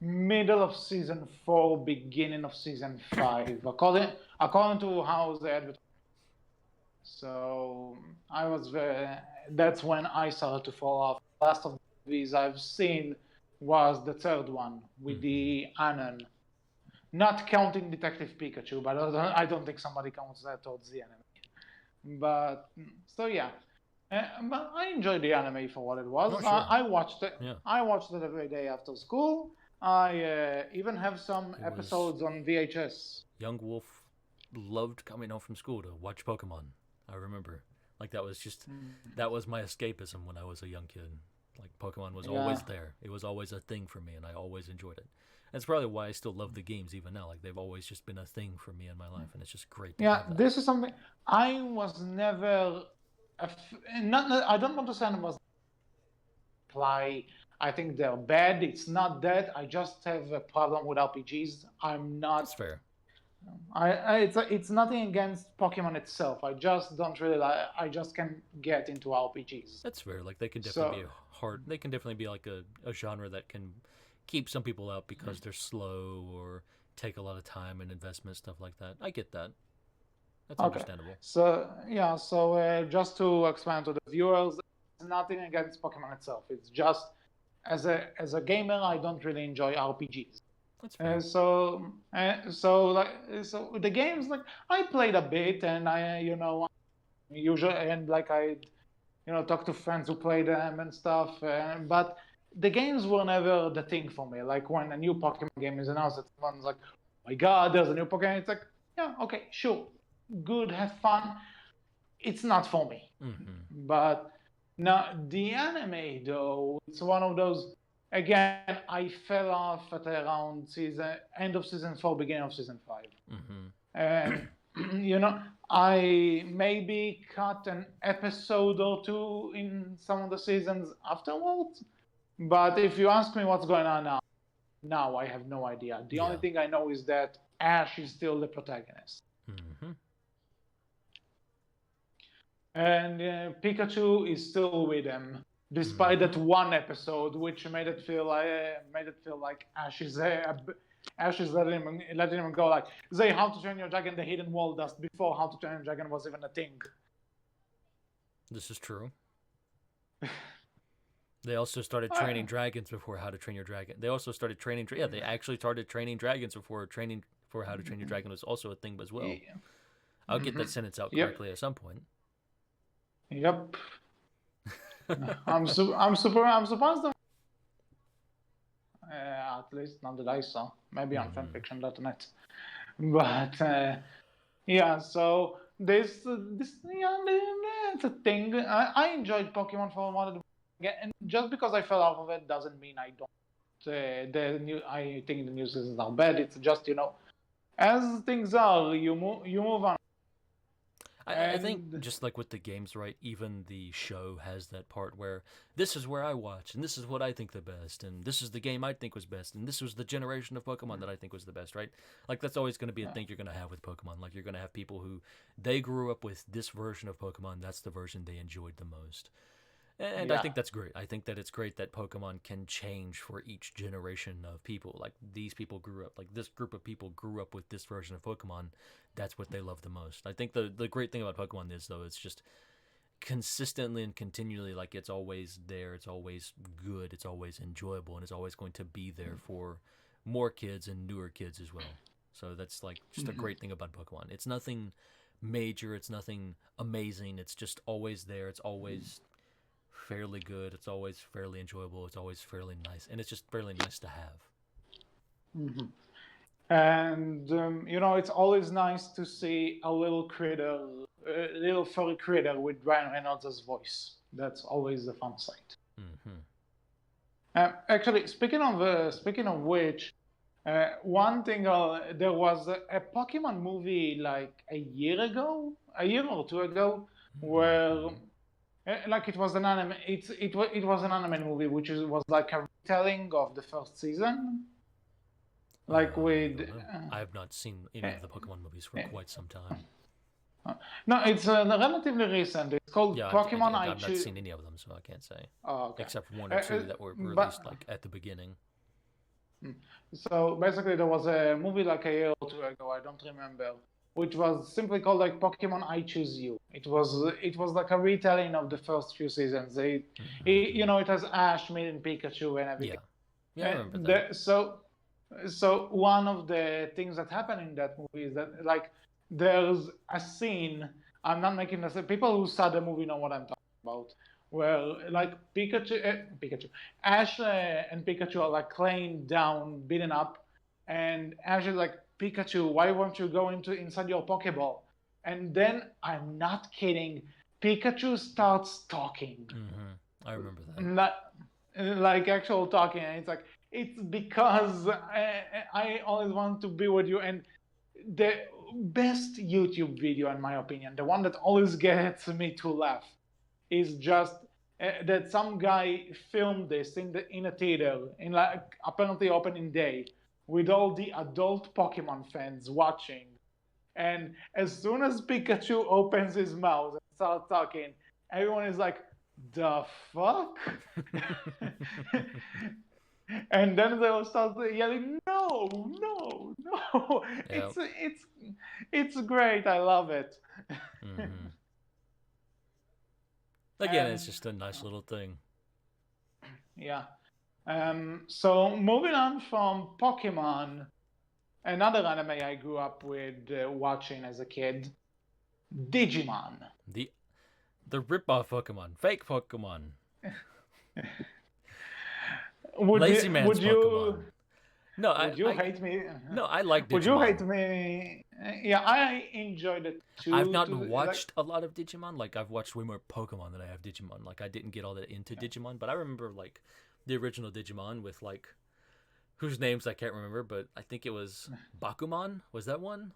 middle of season 4, beginning of season 5, according to how they advertised. So I was that's when I started to fall off. Last of these I've seen was the third one with the Anon. Not counting Detective Pikachu, but I don't think somebody counts that towards the anime. But so yeah, But I enjoyed the anime for what it was. Oh, sure. I watched it. Yeah. I watched it every day after school. I even have some It was episodes on VHS. Young Wolf loved coming home from school to watch Pokemon. I remember. Like that was my escapism when I was a young kid. Like Pokemon was always Yeah. there. It was always a thing for me, and I always enjoyed it. That's probably why I still love the games even now. Like they've always just been a thing for me in my life, and it's just great to Yeah, have that. this is something I was never. I don't want to say I was. Apply. I think they're bad. It's not that. I just have a problem with RPGs. I'm not. That's fair. It's nothing against Pokemon itself. I just don't really like. I just can't get into RPGs. That's fair. Like they can definitely So be hard. They can definitely be like a genre that can keep some people out because they're slow or take a lot of time and investment, stuff like that. I get that. That's okay. understandable. So yeah. So just to explain to the viewers, it's nothing against Pokemon itself. It's just as a gamer, I don't really enjoy RPGs. That's fair. So the games, like I played a bit, and I usually, and like I talk to friends who play them and stuff, but the games were never the thing for me. Like when a new Pokemon game is announced, everyone's like, oh my god, there's a new Pokemon. It's like, yeah, okay, sure, good, have fun. It's not for me. Mm-hmm. But now the anime, though, it's one of those. Again, I fell off at around end of season 4, beginning of season 5. Mm-hmm. And I maybe cut an episode or two in some of the seasons afterwards. But if you ask me what's going on now I have no idea. The only thing I know is that Ash is still the protagonist. Mm-hmm. And Pikachu is still with him, despite that one episode, which made it feel like Ash is letting him go. Like, say, How to Train Your Dragon: The Hidden World does before How to Train Your Dragon was even a thing. This is true. They also started training dragons before How to Train Your Dragon. They also started training. They actually started training dragons before training for How to Train Your Dragon was also a thing as well. Yeah. I'll get that sentence out correctly at some point. Yep. I'm surprised. At least not that I saw. Maybe on fanfiction.net. But yeah, so this it's a thing. I enjoyed Pokemon for one, and just because I fell off of it doesn't mean I don't. I think the new seasons are bad. It's just as things are, you move on. I think just like with the games, right, even the show has that part where this is where I watch, and this is what I think the best, and this is the game I think was best, and this was the generation of Pokemon that I think was the best, right? Like, that's always going to be a thing you're going to have with Pokemon. Like, you're going to have people who, they grew up with this version of Pokemon, that's the version they enjoyed the most. And I think that's great. I think that it's great that Pokemon can change for each generation of people. Like, these people grew up, like, this group of people grew up with this version of Pokemon. That's what they love the most. I think the great thing about Pokemon is, though, it's just consistently and continually, like, it's always there. It's always good. It's always enjoyable. And it's always going to be there for more kids and newer kids as well. So that's, like, just a great thing about Pokemon. It's nothing major. It's nothing amazing. It's just always there. It's always fairly good. It's always fairly enjoyable. It's always fairly nice, and it's just fairly nice to have. And it's always nice to see a little furry critter with Ryan Reynolds' voice. That's always a fun sight. Actually, speaking of which, one thing there was a Pokemon movie like a year or two ago, where. Like it was an anime. It was an anime movie, which was like a retelling of the first season. Like with. I have not seen any of the Pokemon movies for quite some time. No, it's relatively recent. It's called Pokemon I've not seen any of them, so I can't say. Oh, okay. Except for one or two that were released like at the beginning. So basically, there was a movie like a year or two ago. I don't remember. Which was simply called like Pokemon I Choose You. It was like a retelling of the first few seasons. It has Ash meeting Pikachu and everything. Yeah, I remember that. So one of the things that happen in that movie is that, like, there's a scene. I'm not making this. People who saw the movie know what I'm talking about, where like Ash and Pikachu are like laying down, beaten up, and Ash is like, Pikachu, why won't you go inside your Pokeball? And then I'm not kidding, Pikachu starts talking, I remember that. like actual talking, and it's like, it's because I always want to be with you. And the best YouTube video, in my opinion, the one that always gets me to laugh, is just that some guy filmed this in a theater in like apparently opening day with all the adult Pokemon fans watching. And as soon as Pikachu opens his mouth and starts talking, everyone is like, "The fuck?" And then they will start yelling, "No, no, no!" Yep. It's great. I love it. Again, it's just a nice little thing. Yeah. So moving on from Pokemon, another anime I grew up with watching as a kid, Digimon. The rip-off Pokemon, fake Pokemon, lazy man's Pokemon. No, would you hate me? No, I like Digimon. Would you hate me? Yeah, I enjoyed it too. I've not watched a lot of Digimon. Like, I've watched way more Pokemon than I have Digimon. Like, I didn't get all that into Digimon, but I remember, like, the original Digimon with, like, whose names I can't remember, but I think it was Bakuman. Was that one?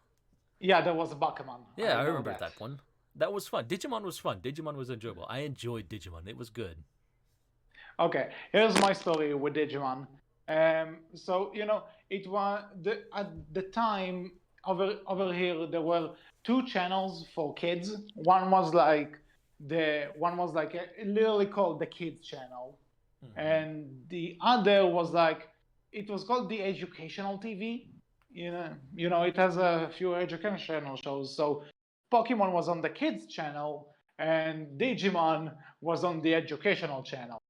Yeah, there was a Bakuman. Yeah, I remember that one. That was fun. Digimon was fun. Digimon was enjoyable. I enjoyed Digimon. It was good. Okay, here's my story with Digimon. So it was at the time over here there were two channels for kids. One was like literally called the kids channel, and the other was like, it was called the educational TV. It has a few educational shows. So Pokemon was on the kids channel, and Digimon was on the educational channel.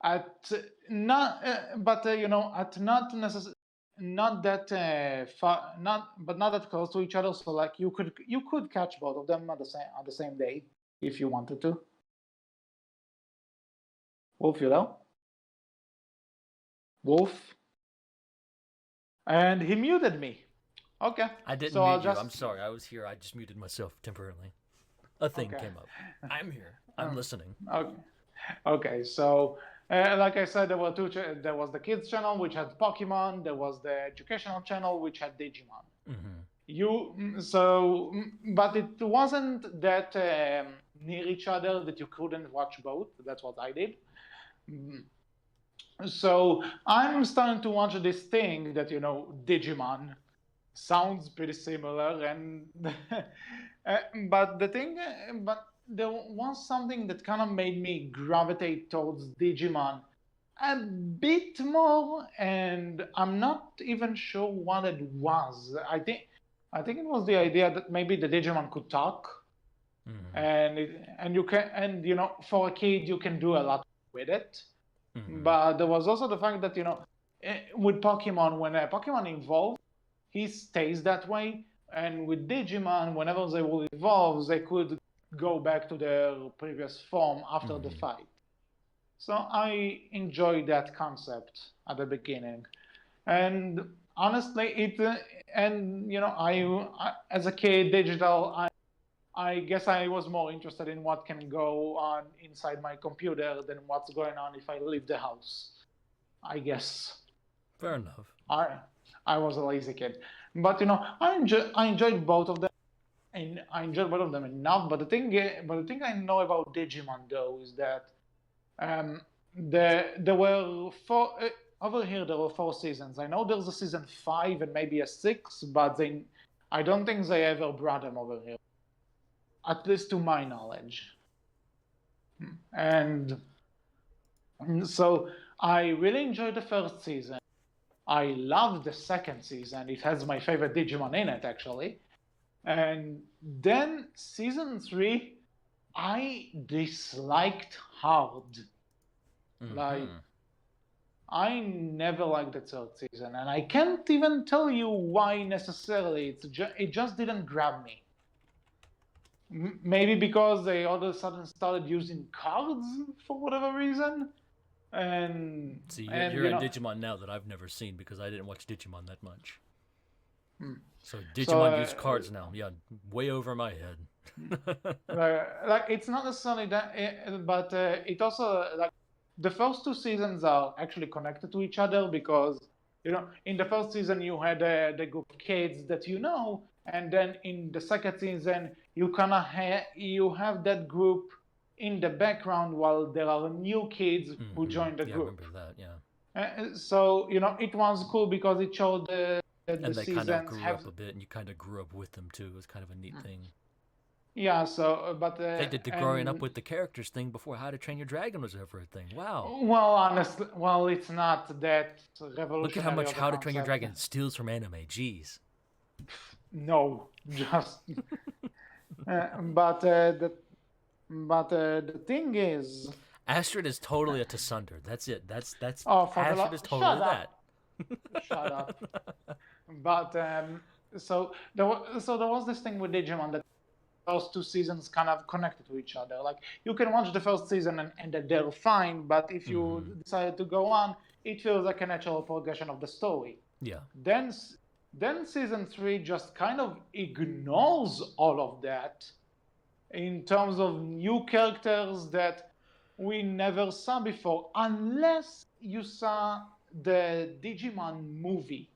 At not but at not that far, not that close to each other, so like you could catch both of them at the same day if you wanted to. Wolf, you know? Wolf? And he muted me. Okay. I didn't mute you. I'm sorry. I was here. I just muted myself temporarily. A thing came up. I'm here. I'm listening. Okay. So like I said, there were two. There was the kids channel, which had Pokemon. There was the educational channel, which had Digimon. But it wasn't that near each other that you couldn't watch both. That's what I did. So I'm starting to watch this thing that Digimon sounds pretty similar, and but there was something that kind of made me gravitate towards Digimon a bit more, and I'm not even sure what it was. I think it was the idea that maybe the Digimon could talk, and you can, and for a kid you can do a lot with it. But there was also the fact that with Pokemon, when a Pokemon evolves, he stays that way, and with Digimon, whenever they will evolve, they could go back to their previous form after the fight. So I enjoyed that concept at the beginning, and honestly, I as a kid, digital, I guess I was more interested in what can go on inside my computer than what's going on if I leave the house. I guess. Fair enough. I was a lazy kid, but I enjoyed both of them. And I enjoyed both of them enough. But the thing I know about Digimon though is that there were four over here. There were 4 seasons. I know there's a season 5 and maybe a 6, but I don't think they ever brought them over here, at least to my knowledge. And so I really enjoyed the first season. I loved the second season. It has my favorite Digimon in it, actually. And then season 3, I disliked hard. Like, I never liked the third season, and I can't even tell you why necessarily. It just didn't grab me. maybe because they all of a sudden started using cards for whatever reason, and See, and you're you at know, Digimon now that I've never seen because I didn't watch Digimon that much. hmm. So so Digimon use cards now. Yeah, way over my head. like it's not necessarily that, but it also like the first two seasons are actually connected to each other because in the first season you had the group of kids that and then in the second season you kind of you have that group in the background while there are new kids who join the Yeah, I group. remember that. Yeah. So it was cool because it showed the And they kind of seasons grew have up a bit, and you kind of grew up with them too. It was kind of a neat thing. yeah. So but They did the growing up and with the characters thing before How to Train Your Dragon was ever a thing. Wow. well, honestly, well, it's not that Look at how revolutionary much of a How to Train Your concept. Dragon steals from anime. Jeez. No, just. But the thing is, Astrid is totally a Tassunder. That's it. That's oh, for the Astrid is totally shut that. up, shut up. But so there was this thing with Digimon that those two seasons kind of connected to each other. Like you can watch the first season and they're fine, but if you decide to go on, it feels like a natural progression of the story. Yeah. Then season three just kind of ignores all of that in terms of new characters that we never saw before, unless you saw the Digimon movie.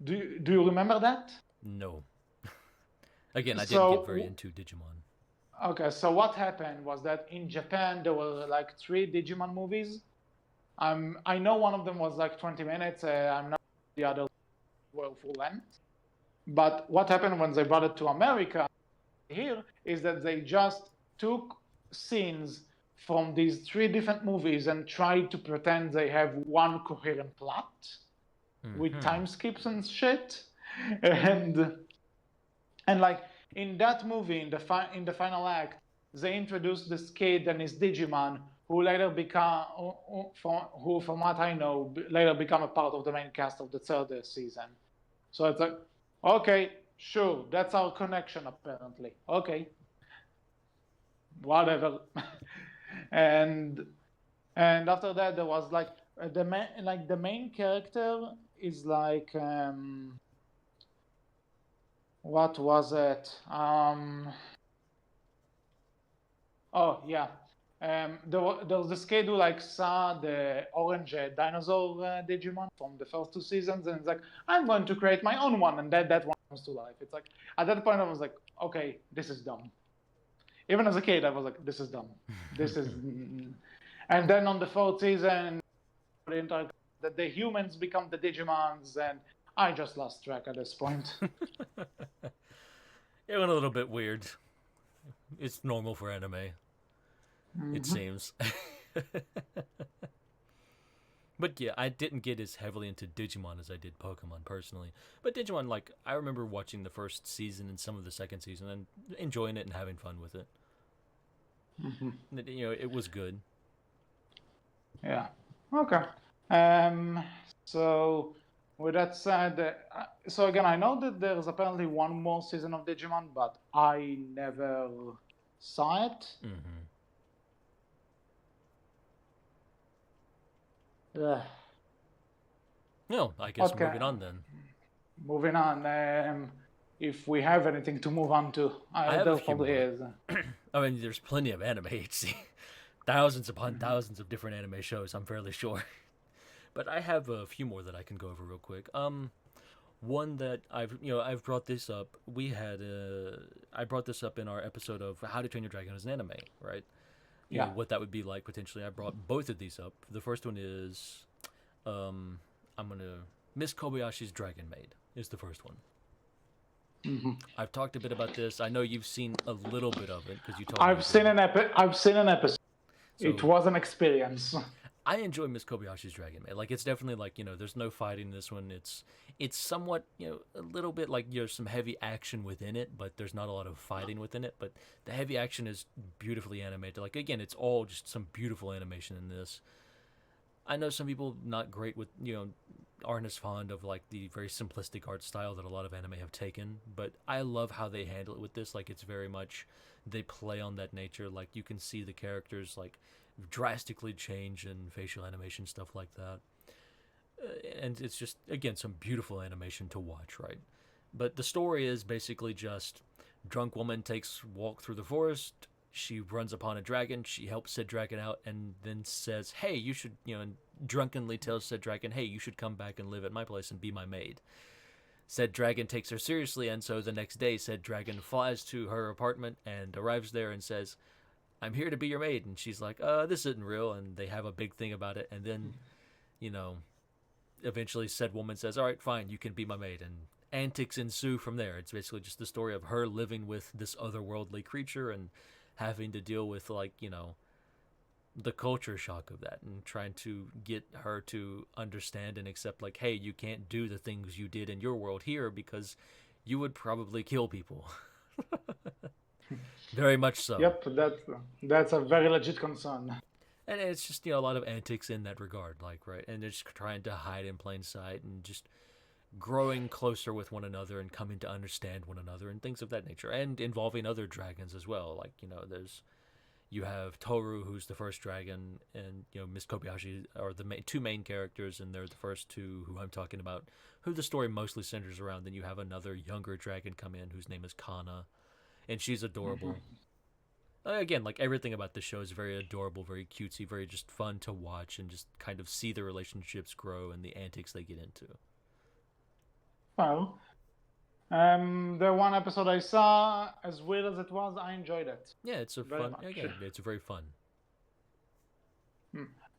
Do you remember that? No. Again, I didn't get very So into Digimon. okay, so what happened was that in Japan there were like three Digimon movies. I know one of them was like 20 minutes. I'm not sure the others were full length. But what happened when they brought it to America here is that they just took scenes from these three different movies and tried to pretend they have one coherent plot with time skips and shit. And like in that movie, in the final act, they introduced this kid and his Digimon, who later become, who from what I know, later become a part of the main cast of the third season. So it's like, okay, sure, that's our connection apparently. Okay, whatever. and after that, there was like the main character is like what was it? Oh yeah. There was this kid who like saw the orange dinosaur Digimon from the first two seasons, and it's like, I'm going to create my own one, and that one comes to life. It's like at that point I was like, okay, this is dumb. Even as a kid, I was like, this is dumb. This is. And then on the fourth season, that the humans become the Digimons, and I just lost track at this point. It went a little bit weird. It's normal for anime, it seems. But yeah, I didn't get as heavily into Digimon as I did Pokemon personally. But Digimon, like, I remember watching the first season and some of the second season and enjoying it and having fun with it. You know, it was good. Yeah. Okay. So with that said, so again, I know that there's apparently one more season of Digimon, but I never saw it. No, I guess Okay. moving on then. Moving on. If we have anything to move on to, I have there a few probably more. is. I mean, there's plenty of anime HC. Thousands upon thousands of different anime shows, I'm fairly sure. But I have a few more that I can go over real quick. One that I've brought this up. I brought this up in our episode of How to Train Your Dragon as an anime, right? You know, what that would be like potentially. I brought both of these up. The first one is, Miss Kobayashi's Dragon Maid is the first one. I've talked a bit about this. I know you've seen a little bit of it because you told me. I've seen an episode. So, it was an experience. I enjoy Miss Kobayashi's Dragon Maid. Like, it's definitely like, there's no fighting in this one. It's somewhat, a little bit like there's some heavy action within it, but there's not a lot of fighting within it. But the heavy action is beautifully animated. Like, again, it's all just some beautiful animation in this. I know some people not great with, aren't as fond of like the very simplistic art style that a lot of anime have taken, but I love how they handle it with this. Like, it's very much, they play on that nature. Like, you can see the characters like drastically change in facial animation, stuff like that. And it's just, again, some beautiful animation to watch, right? But the story is basically just drunk woman takes walk through the forest. She runs upon a dragon. She helps said dragon out, and then says, "Hey, you should," and drunkenly tells said dragon, "Hey, you should come back and live at my place and be my maid." Said dragon takes her seriously, and so the next day, said dragon flies to her apartment and arrives there and says, "I'm here to be your maid." And she's like, "This isn't real." And they have a big thing about it, and then, eventually said woman says, "All right, fine, you can be my maid." And antics ensue from there. It's basically just the story of her living with this otherworldly creature and having to deal with, like, the culture shock of that, and trying to get her to understand and accept, like, hey, you can't do the things you did in your world here because you would probably kill people. Very much so. Yep, that's a very legit concern. And it's just, a lot of antics in that regard, like, right? And they're just trying to hide in plain sight and just growing closer with one another and coming to understand one another and things of that nature, and involving other dragons as well. Like, you have Toru, who's the first dragon, and Miss Kobayashi are the two main characters, and they're the first two who I'm talking about, who the story mostly centers around. Then you have another younger dragon come in whose name is Kana, and she's adorable. Again, like, everything about this show is very adorable, very cutesy, very just fun to watch, and just kind of see the relationships grow and the antics they get into. Well, the one episode I saw, as weird as it was, I enjoyed it. Yeah, it's a fun. Again, it's very fun.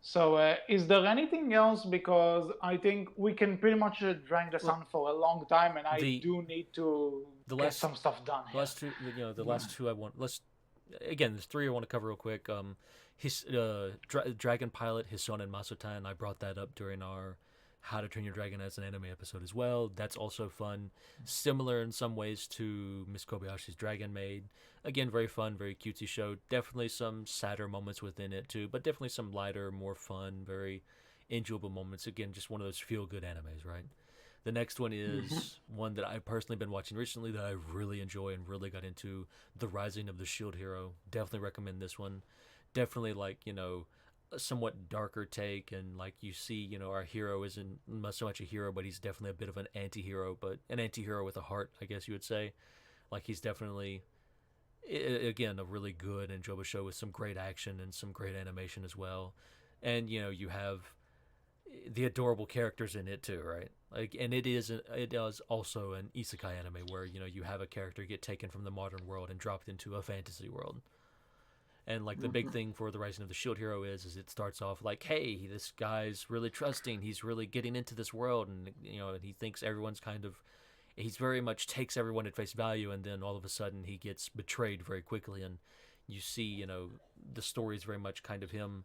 So, is there anything else? Because I think we can pretty much drag this on for a long time, and I do need to get some stuff done. The last two, last two I want. Again, there's three I want to cover real quick. His Dragon Pilot, Hison and Masutan. I brought that up during our How to Train Your Dragon as an Anime episode as well. That's also fun. Similar in some ways to Miss Kobayashi's Dragon Maid. Again, very fun, very cutesy show. Definitely some sadder moments within it too, but definitely some lighter, more fun, very enjoyable moments. Again, just one of those feel-good animes, right? The next one is one that I've personally been watching recently that I really enjoy and really got into, The Rising of the Shield Hero. Definitely recommend this one. Definitely, like, a somewhat darker take, and like you see, our hero isn't so much a hero, but he's definitely a bit of an anti-hero, but an anti-hero with a heart, I guess you would say. Like, he's definitely, again, a really good and enjoyable show with some great action and some great animation as well. And you have the adorable characters in it too, right? Like, and it is also an isekai anime where you have a character get taken from the modern world and dropped into a fantasy world. And like the big thing for The Rising of the Shield Hero is it starts off like, hey, this guy's really trusting, he's really getting into this world, and and he thinks everyone's he's very much takes everyone at face value, and then all of a sudden he gets betrayed very quickly, and you see, the story is very much kind of him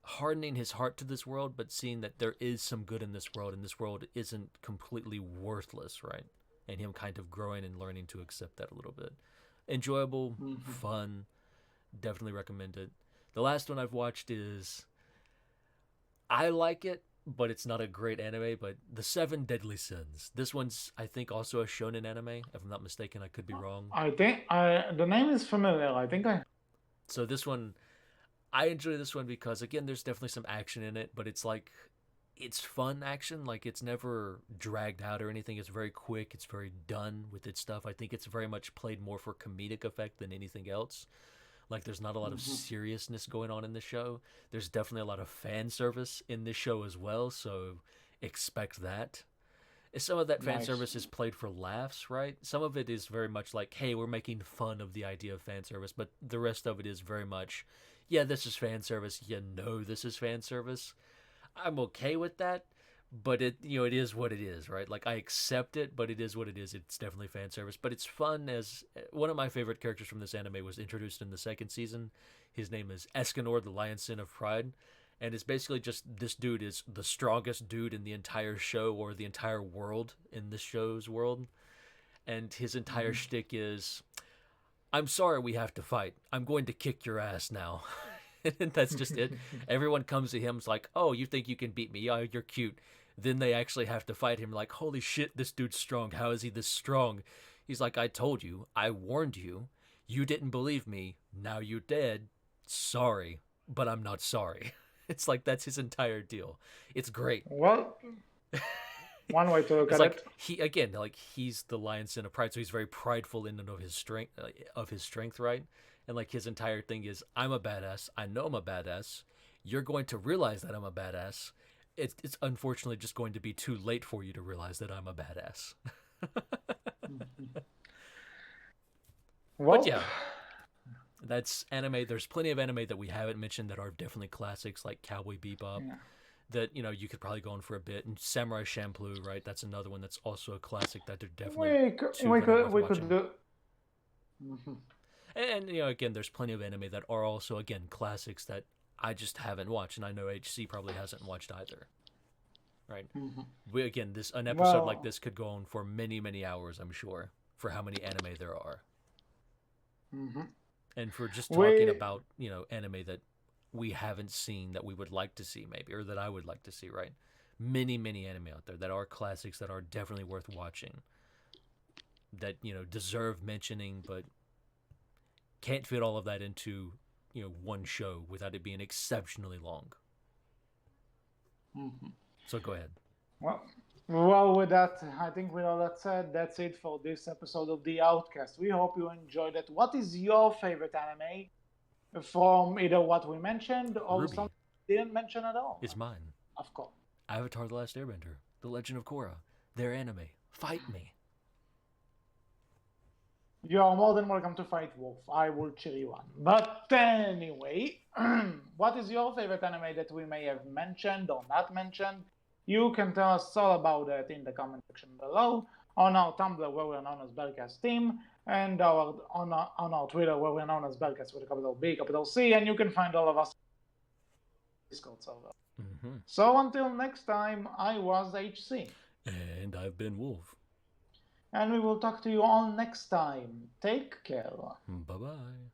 hardening his heart to this world, but seeing that there is some good in this world, and this world isn't completely worthless, right? And him kind of growing and learning to accept that a little bit. Enjoyable, fun, definitely recommend it. The last one I've watched is, I like it, but it's not a great anime, but The Seven Deadly Sins. This one's, I think, also a shonen anime, if I'm not mistaken. I could be wrong. I think the name is familiar. So this one, I enjoy this one because, again, there's definitely some action in it, but it's like, it's fun action. Like, it's never dragged out or anything. It's very quick. It's very done with its stuff. I think it's very much played more for comedic effect than anything else. Like, there's not a lot of seriousness going on in the show. There's definitely a lot of fan service in this show as well, so expect that. Some of that fan service is played for laughs, right? Some of it is very much like, hey, we're making fun of the idea of fan service, but the rest of it is very much, yeah, this is fan service. This is fan service. I'm okay with that, but it is what it is, right? Like, I accept it, but it is what it is. It's definitely fan service, but it's fun. As one of my favorite characters from this anime was introduced in the second season. His name is Escanor, the Lion Sin of Pride, and it's basically just, this dude is the strongest dude in the entire show, or the entire world in this show's world, and his entire shtick is, I'm sorry we have to fight. I'm going to kick your ass now. And that's just it. Everyone comes to him, it's like, oh, you think you can beat me? Oh, you're cute. Then they actually have to fight him. Like, holy shit, this dude's strong. How is he this strong? He's like, I told you. I warned you. You didn't believe me. Now you're dead. Sorry, but I'm not sorry. It's like that's his entire deal. It's great. Well, one way to look It's at like it. he's the lion sin of pride, so he's very prideful in and of his strength, right? And like his entire thing is, I'm a badass. I know I'm a badass. You're going to realize that I'm a badass. It's unfortunately just going to be too late for you to realize that I'm a badass. Well, But yeah, that's anime. There's plenty of anime that we haven't mentioned that are definitely classics, like Cowboy Bebop. yeah. That you could probably go on for a bit, and Samurai Champloo, right? That's another one that's also a classic that they're definitely We watching. could do. Mhm. And again, there's plenty of anime that are also again classics that I just haven't watched, and I know HC probably hasn't watched either. Right? Mhm. An episode like Well, this could go on for many hours, I'm sure, for how many anime there are, mhm. and for just talking we about anime that we haven't seen that we would like to see maybe, or that I would like to see. Right? Many anime out there that are classics that are definitely worth watching, that deserve mentioning, but can't fit all of that into one show without it being exceptionally long. Mhm. So go ahead. Well, well, with that, I think with all that said, that's it for this episode of the Outcast. We hope you enjoyed it. What is your favorite anime from either what we mentioned or Ruby something we didn't mention at all? is mine. Of course. Avatar: The Last Airbender, The Legend of Korra, their anime. Fight me. You are more than welcome to fight Wolf. I will cheer you on. But anyway, what is your favorite anime that we may have mentioned or not mentioned? You can tell us all about it in the comment section below, on our Tumblr where we're known as Berkcast Team, and on our Twitter where we're known as Berkcast with a capital B, capital C, and you can find all of us Discord server. Mm-hmm. So until next time, I was HC. And I've been Wolf. And we will talk to you all next time. Take care. Bye-bye.